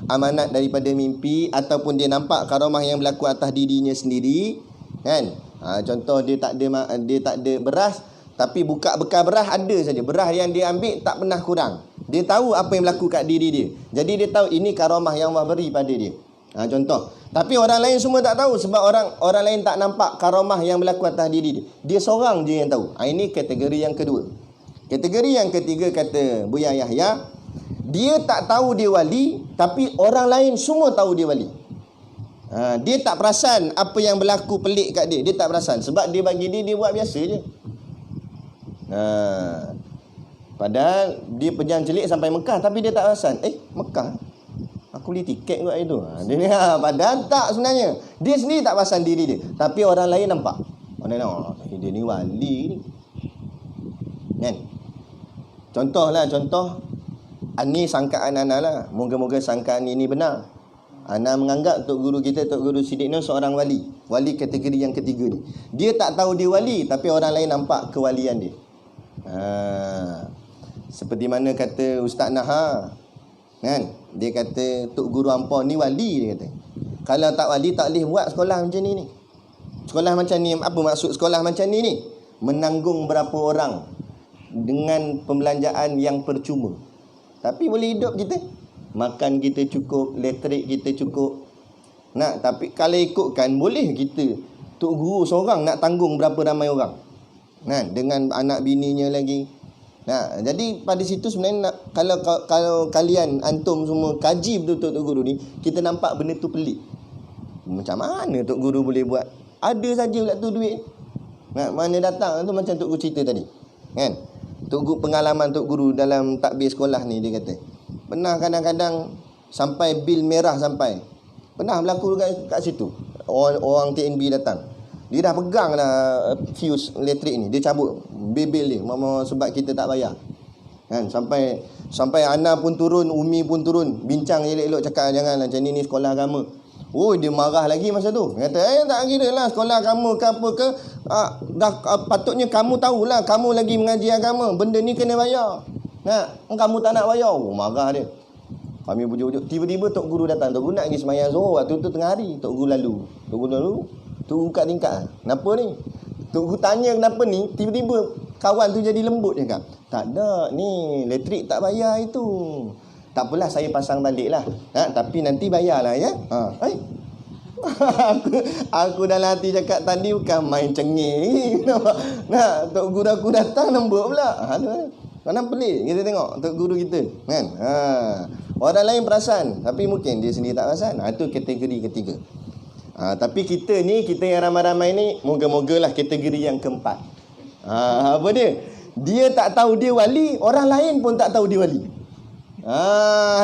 amanat daripada mimpi, ataupun dia nampak karamah yang berlaku atas dirinya sendiri, kan? Contoh dia tak ada beras, tapi buka bekal beras ada saja. Beras yang dia ambil tak pernah kurang. Dia tahu apa yang berlaku kat diri dia. Jadi dia tahu ini karamah yang Allah beri pada dia. Contoh. Tapi orang lain semua tak tahu sebab orang lain tak nampak karamah yang berlaku atas diri dia. Dia seorang je yang tahu. Ini kategori yang kedua. Kategori yang ketiga kata Buya Yahya, dia tak tahu dia wali tapi orang lain semua tahu dia wali. Dia tak perasan apa yang berlaku pelik kat dia. Dia tak perasan sebab dia bagi dia buat biasa je. Padahal dia pejam celik sampai Mekah tapi dia tak perasan. Mekah, aku beli tiket buat itu. Padahal tak sebenarnya. Dia sendiri tak perasan diri dia. Tapi orang lain nampak. Dia ni wali ni. Kan? Contoh ini sangkaan Ana lah. Moga-moga sangkaan ini benar. Ana menganggap Tok Guru kita, Tok Guru Siddiq Nur seorang wali. Wali kategori yang ketiga ni. Dia tak tahu dia wali tapi orang lain nampak kewalian dia. Seperti mana kata Ustaz Naha, kan? Dia kata Tok Guru Ampau ni wali, dia kata. Kalau tak wali tak boleh buat sekolah macam ni. Sekolah macam ni, apa maksud sekolah macam ni? Menanggung berapa orang dengan pembelanjaan yang percuma. Tapi boleh hidup kita. Makan kita cukup, elektrik kita cukup. Tapi kalau ikutkan boleh kita Tok Guru seorang nak tanggung berapa ramai orang. Dengan anak bininya lagi. Jadi pada situ sebenarnya kalau kalian antum semua kaji betul-betul Tok Guru ni, kita nampak benda tu pelik. Macam mana Tok Guru boleh buat? Ada saja pula tu duit. Mana datang tu macam Tok Guru cerita tadi. Kan? Pengalaman Tok Guru dalam takbir sekolah ni, dia kata pernah kadang-kadang sampai bil merah sampai. Pernah berlaku kat situ. Orang TNB datang. Dia dah pegang dah fuse elektrik ni. Dia cabut bil dia sebab kita tak bayar. Kan? Sampai Ana pun turun, Umi pun turun. Bincang elok-elok cakap janganlah macam ni sekolah agama. Dia marah lagi masa tu. Dia kata, tak kira lah sekolah agama ke apa ke. Patutnya kamu tahulah, kamu lagi mengaji agama. Benda ni kena bayar. Kamu tak nak bayar. Marah dia. Kami bujuk-bujuk. Tiba-tiba Tok Guru datang. Tok Guru nak pergi sembahyang Zuhur. Waktu tu tengah hari. Tok Guru lalu. Tok Guru kat tingkat. Kenapa ni? Tok Guru tanya kenapa ni. Tiba-tiba kawan tu jadi lembut dia kata. Tak ada. Ni elektrik tak bayar itu. Tak apalah, saya pasang balik lah. Tapi nanti bayarlah ya. Aku dalam hati cakap tadi bukan main cengih. Tok Guru aku datang lembut pula. Mana pelik kita tengok Tok Guru kita. Kan? Orang lain perasan tapi mungkin dia sendiri tak perasan. Itu kategori ketiga. Tapi kita ni, kita yang ramai-ramai ni, moga-moga lah kategori yang keempat. Apa dia? Dia tak tahu dia wali, orang lain pun tak tahu dia wali.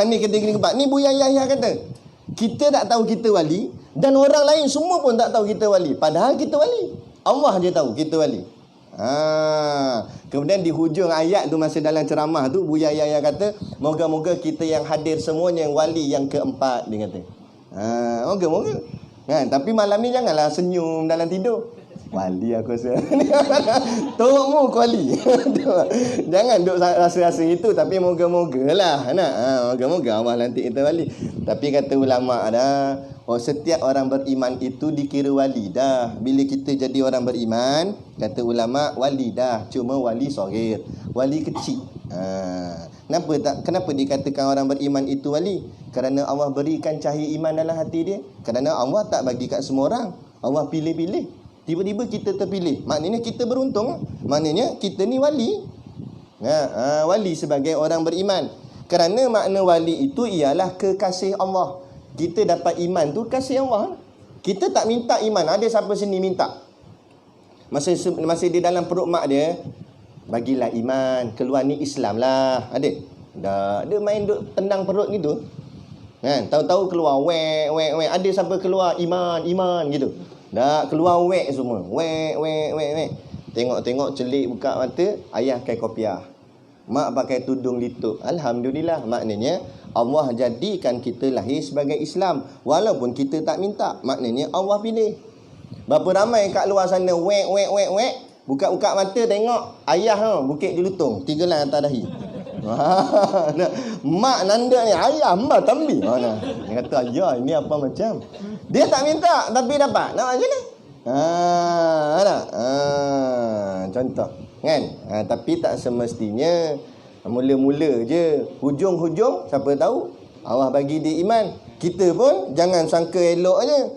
Ni kategori keempat. Ni Buya Yahya kata, kita tak tahu kita wali dan orang lain semua pun tak tahu kita wali. Padahal kita wali. Allah je tahu kita wali. Kemudian di hujung ayat tu, masa dalam ceramah tu, Buya Yahya kata, moga-moga kita yang hadir semuanya yang wali yang keempat, dia kata. Moga-moga. Kan? Tapi malam ni janganlah senyum dalam tidur. Wali aku rasa. Terukmu wali. Jangan duk rasa-rasa itu, tapi moga-moga lah. Moga-moga Allah lantik kita wali. Tapi kata ulama dah, setiap orang beriman itu dikira wali dah. Bila kita jadi orang beriman, kata ulama, wali dah. Cuma wali sohir, wali kecil. Kenapa dikatakan orang beriman itu wali? Kerana Allah berikan cahaya iman dalam hati dia. Kerana Allah tak bagi kat semua orang. Allah pilih-pilih. Tiba-tiba kita terpilih. Maknanya kita beruntung. Maknanya kita ni wali. Wali sebagai orang beriman. Kerana makna wali itu ialah kekasih Allah. Kita dapat iman tu kasih Allah. Kita tak minta iman. Ada siapa sini minta? Masa di dalam perut mak dia, bagilah iman. Keluar ni Islam lah. Ada? Dah. Dia main duk tendang perut gitu. Kan? Tahu-tahu keluar wek. Ada siapa keluar iman gitu. Dah keluar wek semua. Wek. Tengok celik buka mata, ayah pakai kopiah. Mak pakai tudung lituk. Alhamdulillah. Maknanya Allah jadikan kita lahir sebagai Islam. Walaupun kita tak minta. Maknanya Allah pilih. Berapa ramai kat luar sana wek. Buka-buka mata tengok ayah bukit di lutung. 3 lai atas dahi. Mak nanda ni, ayah mbak tambi. Dia kata ayah ini apa macam. Dia tak minta tapi dapat. Nak macam mana? Contoh kan. Tapi tak semestinya mula-mula je. Hujung-hujung siapa tahu Allah bagi dia iman. Kita pun jangan sangka elok je.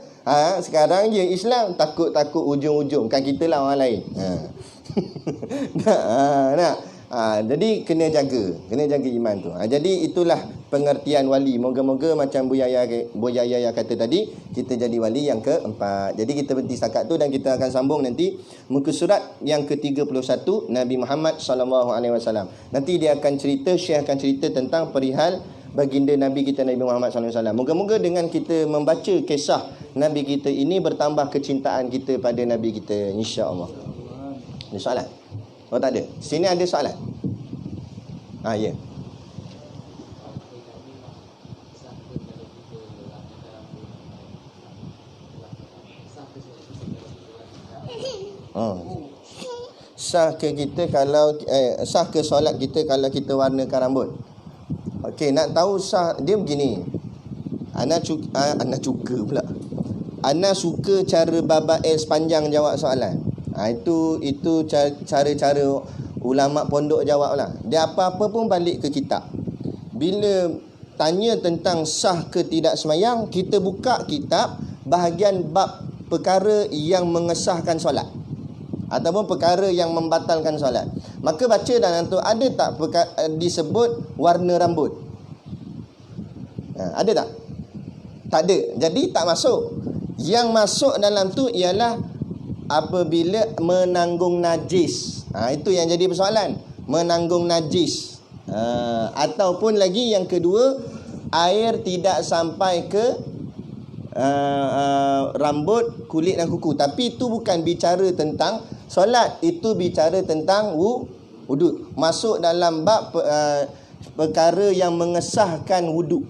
Sekarang je Islam, takut-takut ujung-ujung kan kita lah orang lain. Jadi kena jaga iman tu. Jadi itulah pengertian wali. Moga-moga macam Bu Yaya kata tadi, kita jadi wali yang keempat. Jadi kita berhenti setakat tu dan kita akan sambung nanti muka surat yang ke-31 Nabi Muhammad SAW. Nanti dia akan cerita, Syekh akan cerita tentang perihal baginda Nabi kita Nabi Muhammad SAW. Moga-moga dengan kita membaca kisah Nabi kita ini bertambah kecintaan kita pada Nabi kita, insya-Allah. Ada soalan? Oh tak ada. Sini ada soalan. Ya. Sah ke kita kalau sah ke solat kita kalau kita warnakan rambut? Okey, nak tahu sah dia begini. Ana suka cara Baba El sepanjang jawab soalan. Itu cara-cara ulama pondok jawab lah. Dia apa-apa pun balik ke kitab. Bila tanya tentang sah ke tidak semayang, kita buka kitab bahagian bab perkara yang mengesahkan solat ataupun perkara yang membatalkan solat. Maka baca dalam tu ada tak disebut warna rambut? Ada tak? Tak ada. Jadi tak masuk. Yang masuk dalam tu ialah apabila menanggung najis. Itu yang jadi persoalan. Menanggung najis. Ataupun lagi yang kedua, air tidak sampai ke rambut, kulit dan kuku. Tapi itu bukan bicara tentang solat. Itu bicara tentang wuduk. Masuk dalam bab perkara yang mengesahkan wuduk.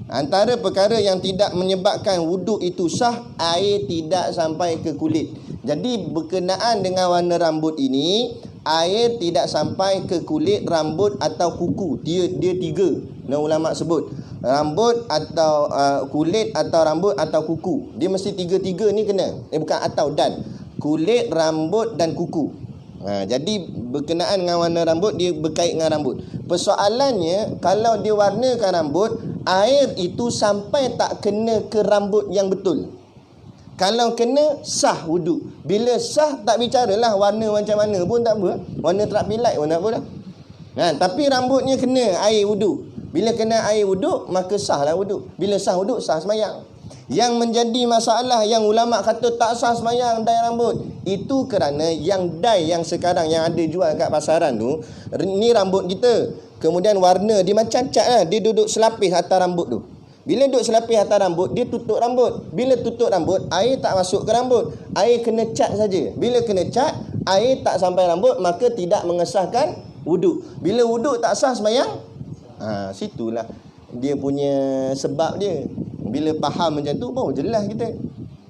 Antara perkara yang tidak menyebabkan wuduk itu sah, air tidak sampai ke kulit. Jadi berkenaan dengan warna rambut ini, air tidak sampai ke kulit, rambut atau kuku. Dia tiga. Nah, ulama sebut rambut atau kulit atau rambut atau kuku. Dia mesti tiga-tiga ni kena. Bukan atau dan. Kulit, rambut dan kuku. Jadi berkenaan dengan warna rambut, dia berkait dengan rambut. Persoalannya, kalau dia warnakan rambut, air itu sampai tak kena ke rambut yang betul. Kalau kena, sah wuduk. Bila sah, tak bicaralah warna macam mana pun tak apa. Warna terapilat pun tak apa dah. Tapi rambutnya kena air wuduk. Bila kena air wuduk, maka sahlah wuduk. Bila sah wuduk, sah semayang. Yang menjadi masalah yang ulama kata tak sah semayang dai rambut, itu kerana yang dai yang sekarang yang ada jual kat pasaran tu, ni rambut kita, kemudian warna dia macam cat lah. Dia duduk selapis atas rambut tu. Bila duduk selapis atas rambut, dia tutup rambut. Bila tutup rambut, air tak masuk ke rambut. Air kena cat saja. Bila kena cat, air tak sampai rambut, maka tidak mengesahkan wuduk. Bila wuduk tak sah semayang, situlah dia punya sebab dia. Bila faham macam tu baru jelas kita.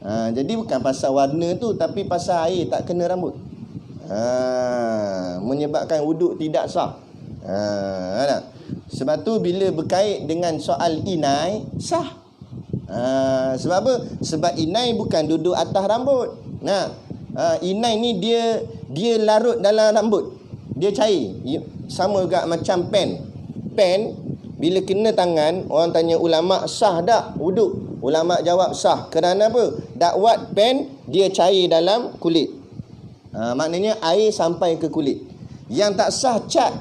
Jadi bukan pasal warna tu, tapi pasal air tak kena rambut. Menyebabkan wuduk tidak sah. Sebab tu bila berkait dengan soal inai, sah. Sebab apa? Sebab inai bukan duduk atas rambut. Inai ni dia larut dalam rambut. Dia cair. Sama juga macam pen. Pen bila kena tangan, orang tanya ulama sah tak wuduk? Ulama jawab sah. Kerana apa? Dakwat pen dia cair dalam kulit. Maknanya air sampai ke kulit. Yang tak sah cat.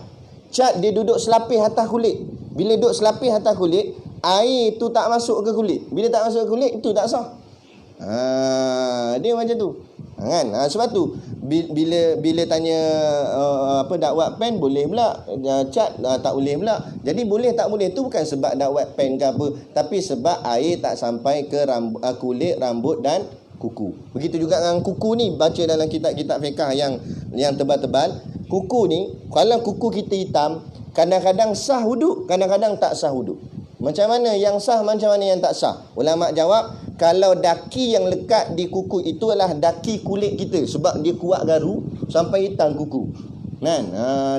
Cat dia duduk selapis atas kulit. Bila duduk selapis atas kulit, air tu tak masuk ke kulit. Bila tak masuk ke kulit, itu tak sah. Dia macam tu. Kan? Sebab tu bila tanya dakwat pen boleh pula, cat tak boleh pula. Jadi boleh tak boleh tu bukan sebab dakwat pen ke apa, tapi sebab air tak sampai ke kulit, rambut dan kuku. Begitu juga dengan kuku ni, baca dalam kitab-kitab fiqh yang tebal-tebal. Kuku ni, kalau kuku kita hitam, kadang-kadang sah wuduk, kadang-kadang tak sah wuduk. Macam mana yang sah, macam mana yang tak sah? Ulama jawab, kalau daki yang lekat di kuku itu adalah daki kulit kita, sebab dia kuat garu sampai hitam kuku. Kan?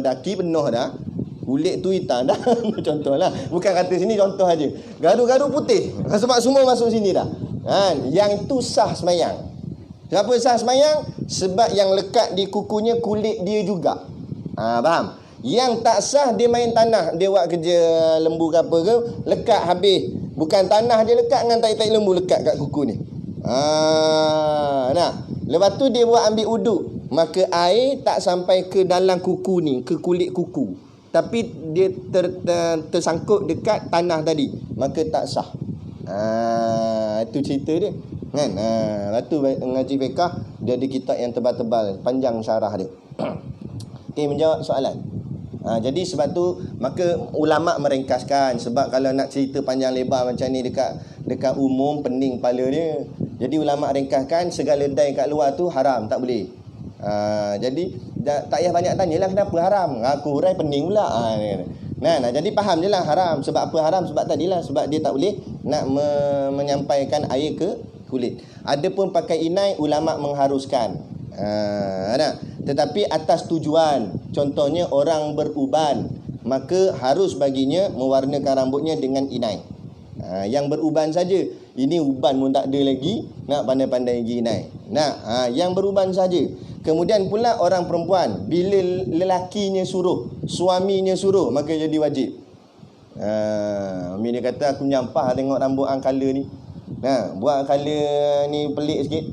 Daki penuh dah, kulit tu hitam dah. Contohlah, bukan kata sini, contoh aja. Garu-garu putih sebab semua masuk sini dah. Kan? Yang itu sah semayang. Kenapa sah semayang? Sebab yang lekat di kukunya kulit dia juga. Faham? Yang tak sah dia main tanah, dia buat kerja lembu ke apa ke, lekat habis. Bukan tanah dia lekat dengan tai-tai lembu lekat kat kuku ni. Lepas tu dia buat ambil uduk, maka air tak sampai ke dalam kuku ni, ke kulit kuku, tapi dia tersangkut dekat tanah tadi, maka tak sah. Itu cerita dia. Kan? Lepas tu ngaji fiqh, dia ada kitab yang tebal-tebal, panjang syarah dia. Okay, menjawab soalan. Jadi sebab tu maka ulama merengkaskan, sebab kalau nak cerita panjang lebar macam ni dekat umum pening kepala dia. Jadi ulama ringkaskan segala dai kat luar tu haram, tak boleh. Jadi tak payah banyak tanyalah kenapa haram. Aku hurai pening pula. Jadi faham je lah haram. Sebab apa haram? Sebab tadilah, sebab dia tak boleh nak menyampaikan air ke kulit. Adapun pakai inai, ulama mengharuskan. Tetapi atas tujuan. Contohnya orang beruban, maka harus baginya mewarnakan rambutnya dengan inai. Yang beruban saja. Ini uban pun tak ada lagi, nak pandai-pandai pergi inai. Yang beruban saja. Kemudian pula orang perempuan, bila lelakinya suruh, suaminya suruh, maka jadi wajib. Umi dia kata, aku nyampah tengok rambut hang colour ni. Buat colour ni pelik sikit.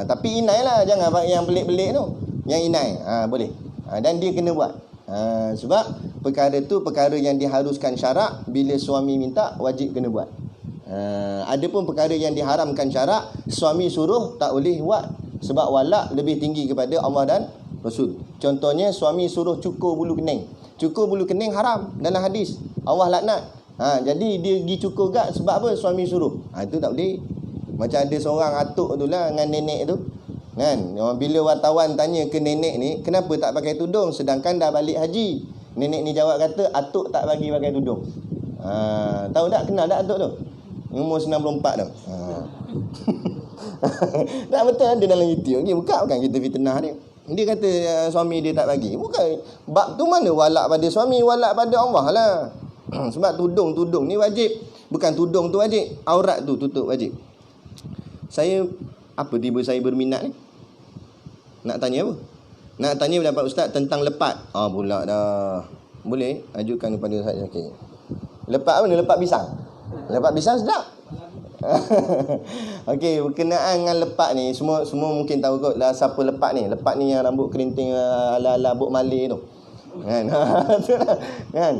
Tapi inai lah, jangan yang pelik-pelik tu. Yang inai, boleh. Dan dia kena buat. Sebab perkara tu perkara yang diharuskan syarak. Bila suami minta, wajib kena buat. Ada pun perkara yang diharamkan syarak, suami suruh tak boleh buat. Sebab walak lebih tinggi kepada Allah dan Rasul. Contohnya suami suruh cukur bulu kening. Cukur bulu kening haram dalam hadis, Allah laknat. Jadi dia pergi cukur gak sebab apa? Suami suruh. Itu tak boleh. Macam ada seorang atuk tu lah dengan nenek tu. Kan? Bila wartawan tanya ke nenek ni, kenapa tak pakai tudung sedangkan dah balik haji? Nenek ni jawab kata, atuk tak bagi pakai tudung. Tahu tak? Kenal tak atuk tu? Umur 94 tu. Tak betul ada dalam YouTube. Okay, bukan kita fitnah dia. Dia kata suami dia tak bagi. Bukan. Bab tu mana walak pada suami, walak pada Allah lah. Sebab tudung ni wajib. Bukan tudung tu wajib, aurat tu tutup wajib. Apa tiba saya berminat ni? Nak tanya apa? Nak tanya pendapat ustaz tentang lepat. Pula dah. Boleh ajukan kepada Ustaz Syakir. Lepat mana? Lepat pisang. Lepat pisang sedap. Okey, berkenaan dengan lepat ni, semua mungkin tahu kot lah siapa lepat ni. Lepat ni yang rambut kerinting ala-ala Bok Malay tu. Kan? Kan?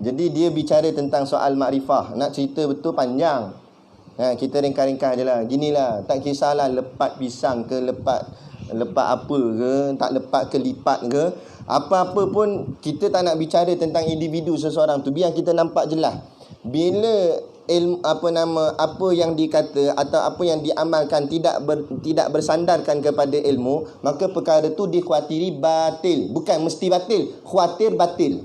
Jadi dia bicara tentang soal makrifah. Nak cerita betul panjang. Kita ringkas-ringkas je lah. Ginilah, tak kisahlah lepat pisang ke lepat apa ke, tak lepat ke lipat ke, apa-apa pun kita tak nak bicara tentang individu seseorang tu. Biar kita nampak jelas. Bila apa yang dikata atau apa yang diamalkan tidak bersandarkan kepada ilmu, maka perkara tu dikhawatiri batil. Bukan mesti batil, khawatir batil.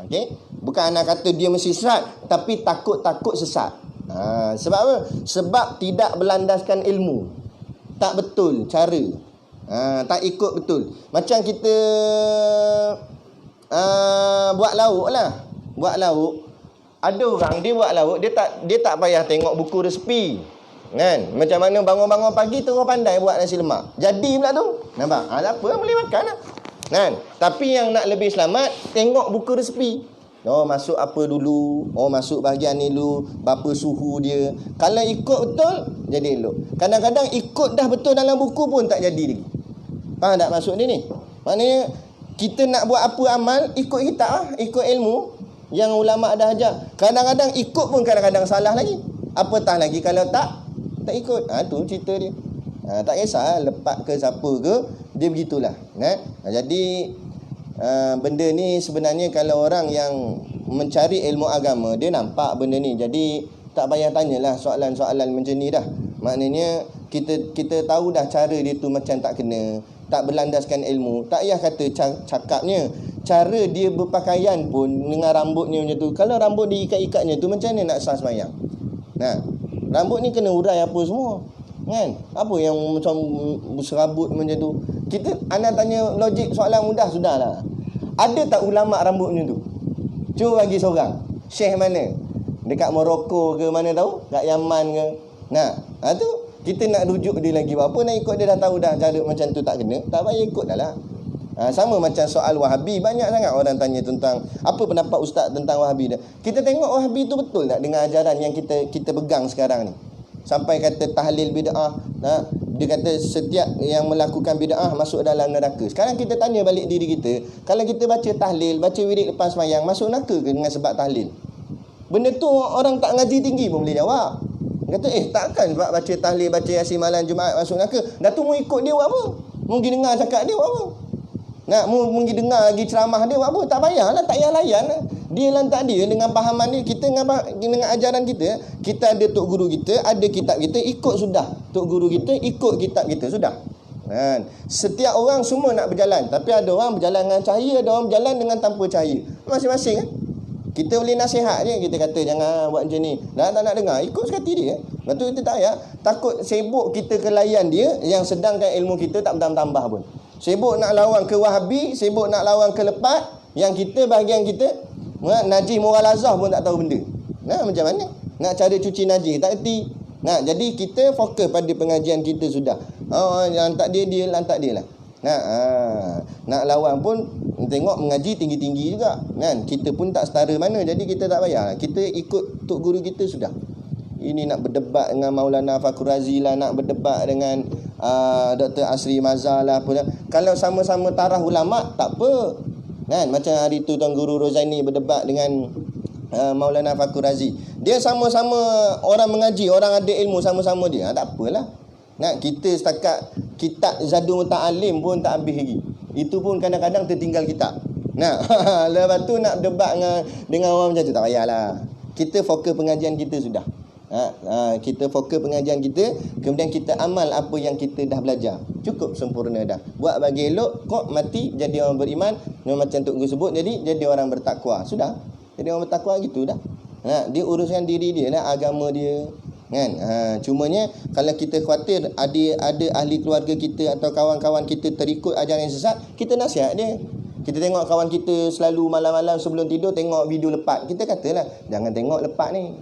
Okey? Bukan anak kata dia mesti sesat, tapi takut-takut sesat. Sebab apa? Sebab tidak berlandaskan ilmu. Tak betul cara. Tak ikut betul. Macam kita buat lauk lah. Buat lauk. Ada orang dia buat lauk, dia tak payah tengok buku resipi. Kan? Macam mana bangun-bangun pagi terus pandai buat nasi lemak. Jadi pula tu. Nampak? Tak apa, boleh makan lah. Kan? Tapi yang nak lebih selamat, tengok buku resipi. Oh, masuk apa dulu, oh masuk bahagian ni dulu, berapa suhu dia. Kalau ikut betul, jadi elok. Kadang-kadang ikut dah betul dalam buku pun tak jadi lagi. Faham tak maksud dia ni? Maknanya kita nak buat apa amal, ikut kitab lah, ikut ilmu yang ulama' dah ajar. Kadang-kadang ikut pun kadang-kadang salah lagi. Apatah lagi kalau tak ikut. Tu cerita dia. Tak kisah lepak ke siapa ke, dia begitulah. Jadi benda ni sebenarnya kalau orang yang mencari ilmu agama, dia nampak benda ni. Jadi tak payah tanyalah soalan-soalan macam ni dah. Maknanya kita tahu dah cara dia tu macam tak kena, tak berlandaskan ilmu. Tak payah kata cakapnya. Cara dia berpakaian pun dengan rambutnya macam tu. Kalau rambut diikat-ikatnya tu, macam mana nak sah sembahyang? Rambut ni kena urai apa semua. Kan? Apa yang macam serabut macam tu? Anda tanya logik soalan mudah sudahlah. Ada tak ulama' rambut macam tu? Cuba bagi seorang. Syekh mana? Dekat Morocco ke mana tahu? Kat Yaman ke? Tu kita nak rujuk dia lagi. Apa nak ikut dia dah tahu dah cara macam tu tak kena. Tak payah ikut dah lah. Sama macam soal Wahabi. Banyak sangat orang tanya tentang apa pendapat ustaz tentang Wahabi dah. Kita tengok Wahabi tu betul tak dengan ajaran yang kita pegang sekarang ni? Sampai kata tahlil bid'ah. Dia kata setiap yang melakukan bid'ah masuk dalam neraka. Sekarang kita tanya balik diri kita, kalau kita baca tahlil, baca wirid lepas sembahyang, masuk neraka ke dengan sebab tahlil? Benda tu orang tak ngaji tinggi pun boleh jawab. Dia kata takkan sebab baca tahlil, baca yasin malam Jumaat masuk neraka. Dah tu mau ikut dia buat apa? Mungkin dengar cakap dia buat apa? Mungkin dengar lagi ceramah dia buat apa? Tak payahlah, tak payah layan lah. Dia lantak dia dengan fahaman dia. Kita dengan ajaran kita ada tok guru kita, ada kitab kita, ikut sudah. Tok guru kita ikut kitab kita sudah. Setiap orang semua nak berjalan, tapi ada orang berjalan dengan cahaya, ada orang berjalan dengan tanpa cahaya. Masing-masing kan. Kita boleh nasihat je, kita kata jangan buat macam ni. Dah tak nak dengar, ikut sekati dia. Lepas tu kita tak payah takut sibuk kita ke layan dia, yang sedangkan ilmu kita tak bertambah pun. Sibuk nak lawan ke Wahabi, sibuk nak lawan ke lepat, yang kita bahagian kita najis moral azhar pun tak tahu benda. Macam mana? Nak cara cuci najis tak erti. Jadi kita fokus pada pengajian kita sudah. Lantak dia lantak dia lah. Nak lawan pun tengok mengaji tinggi-tinggi juga. Kita pun tak setara mana, jadi kita tak payah. Kita ikut tok guru kita sudah. Ini nak berdebat dengan Maulana Fakhur Razi lah, nak berdebat dengan Dr. Asri Mazhar lah apa. Kalau sama-sama taraf ulama tak apa. Macam hari tu Tuan Guru Rozaini berdebat dengan Maulana Fakhur Razi. Dia sama-sama orang mengaji, orang ada ilmu sama-sama dia. Tak apalah. Kita setakat kitab Zadul Muta'alim pun tak habis lagi. Itu pun kadang-kadang tertinggal kitab. Lepas tu nak debat dengan orang macam tu tak payahlah. Kita fokus pengajian kita sudah. Kita fokus pengajian kita, kemudian kita amal apa yang kita dah belajar. Cukup sempurna dah. Buat bagi elok, kok mati jadi orang beriman. Macam Tok Guru sebut, jadi orang bertakwa. Sudah. Jadi orang bertakwa gitu dah. Dia uruskan diri dia lah, agama dia. Cumanya kalau kita khawatir ada ahli keluarga kita atau kawan-kawan kita terikut ajaran yang sesat, kita nasihat dia. Kita tengok kawan kita selalu malam-malam sebelum tidur tengok video lepat. Kita katalah, jangan tengok lepat ni.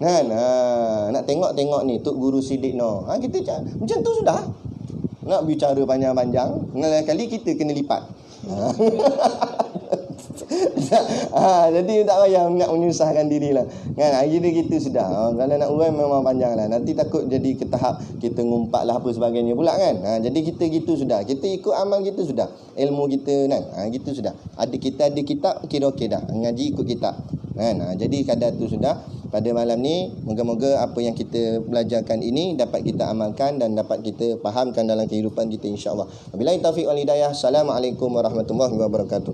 Nak tengok ni Tok Guru Siddiq no. Kita macam tu sudah. Nak bicara panjang-panjang, kali kita kena lipat. Jadi tak payah nak menyusahkan diri lah. Akhirnya kita sudah. Kalau nak urai memang panjang lah. Nanti takut jadi ke tahap kita ngumpat lah apa sebagainya pula kan. Jadi kita gitu sudah. Kita ikut amal kita sudah. Ilmu kita kan. Gitu sudah. Kita ada kitab, kira okey dah. Ngaji ikut kitab. Jadi kadar tu sudah. Pada malam ni, moga-moga apa yang kita belajarkan ini dapat kita amalkan dan dapat kita fahamkan dalam kehidupan kita insya-Allah. Wabillahi taufiq wal hidayah. Assalamualaikum warahmatullahi wabarakatuh.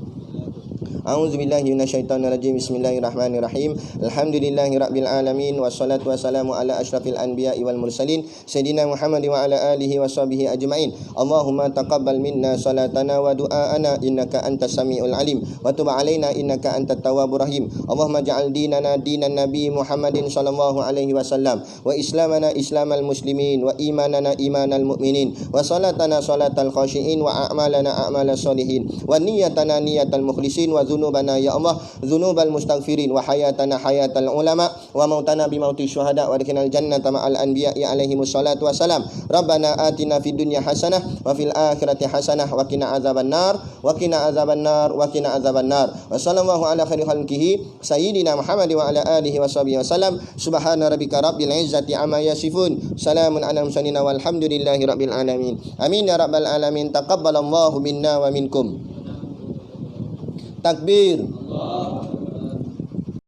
A'udzubillahi minasyaitonirrajim. Bismillahirrahmanirrahim. Alhamdulillahirabbil alamin wassalatu wassalamu ala asyrafil anbiya'i wal mursalin sayyidina Muhammad wa ala alihi washabihi ajmain. Allahumma taqabbal minna salatana wa du'aana innaka antas samiul alim wa tub alaina innaka antat tawwabur rahim. Allahumma ja'al dinana dinan nabi Muhammadin sallallahu alaihi wasallam wa islamana islamal muslimin wa imanana imanal mu'minin wa salatana salatal khashiin wa a'malana a'malas solihin wa niyatana niyatal mukhlisin wa dzunubana ya Allah dzunubal mustaghfirin wa hayatana hayatal ulama wa mautana bi mauti syuhada wa adkhilnal jannata ma'al anbiya'i alaihimus salatu wassalam. Rabbana atina fid dunya hasanah wa fil akhirati hasanah wa qina adzabannar wa qina adzabannar wa qina adzabannar. Wa sallallahu ala khairi khalqihi sayyidina Muhammad wa ala alihi washabihi wasallam. Subhana rabbika rabbil izzati amma yasifun. Salamun alal mursalin walhamdulillahi rabbil alamin. Amin ya rabbal alamin. Taqabbalallahu minna wa minkum. Takbir.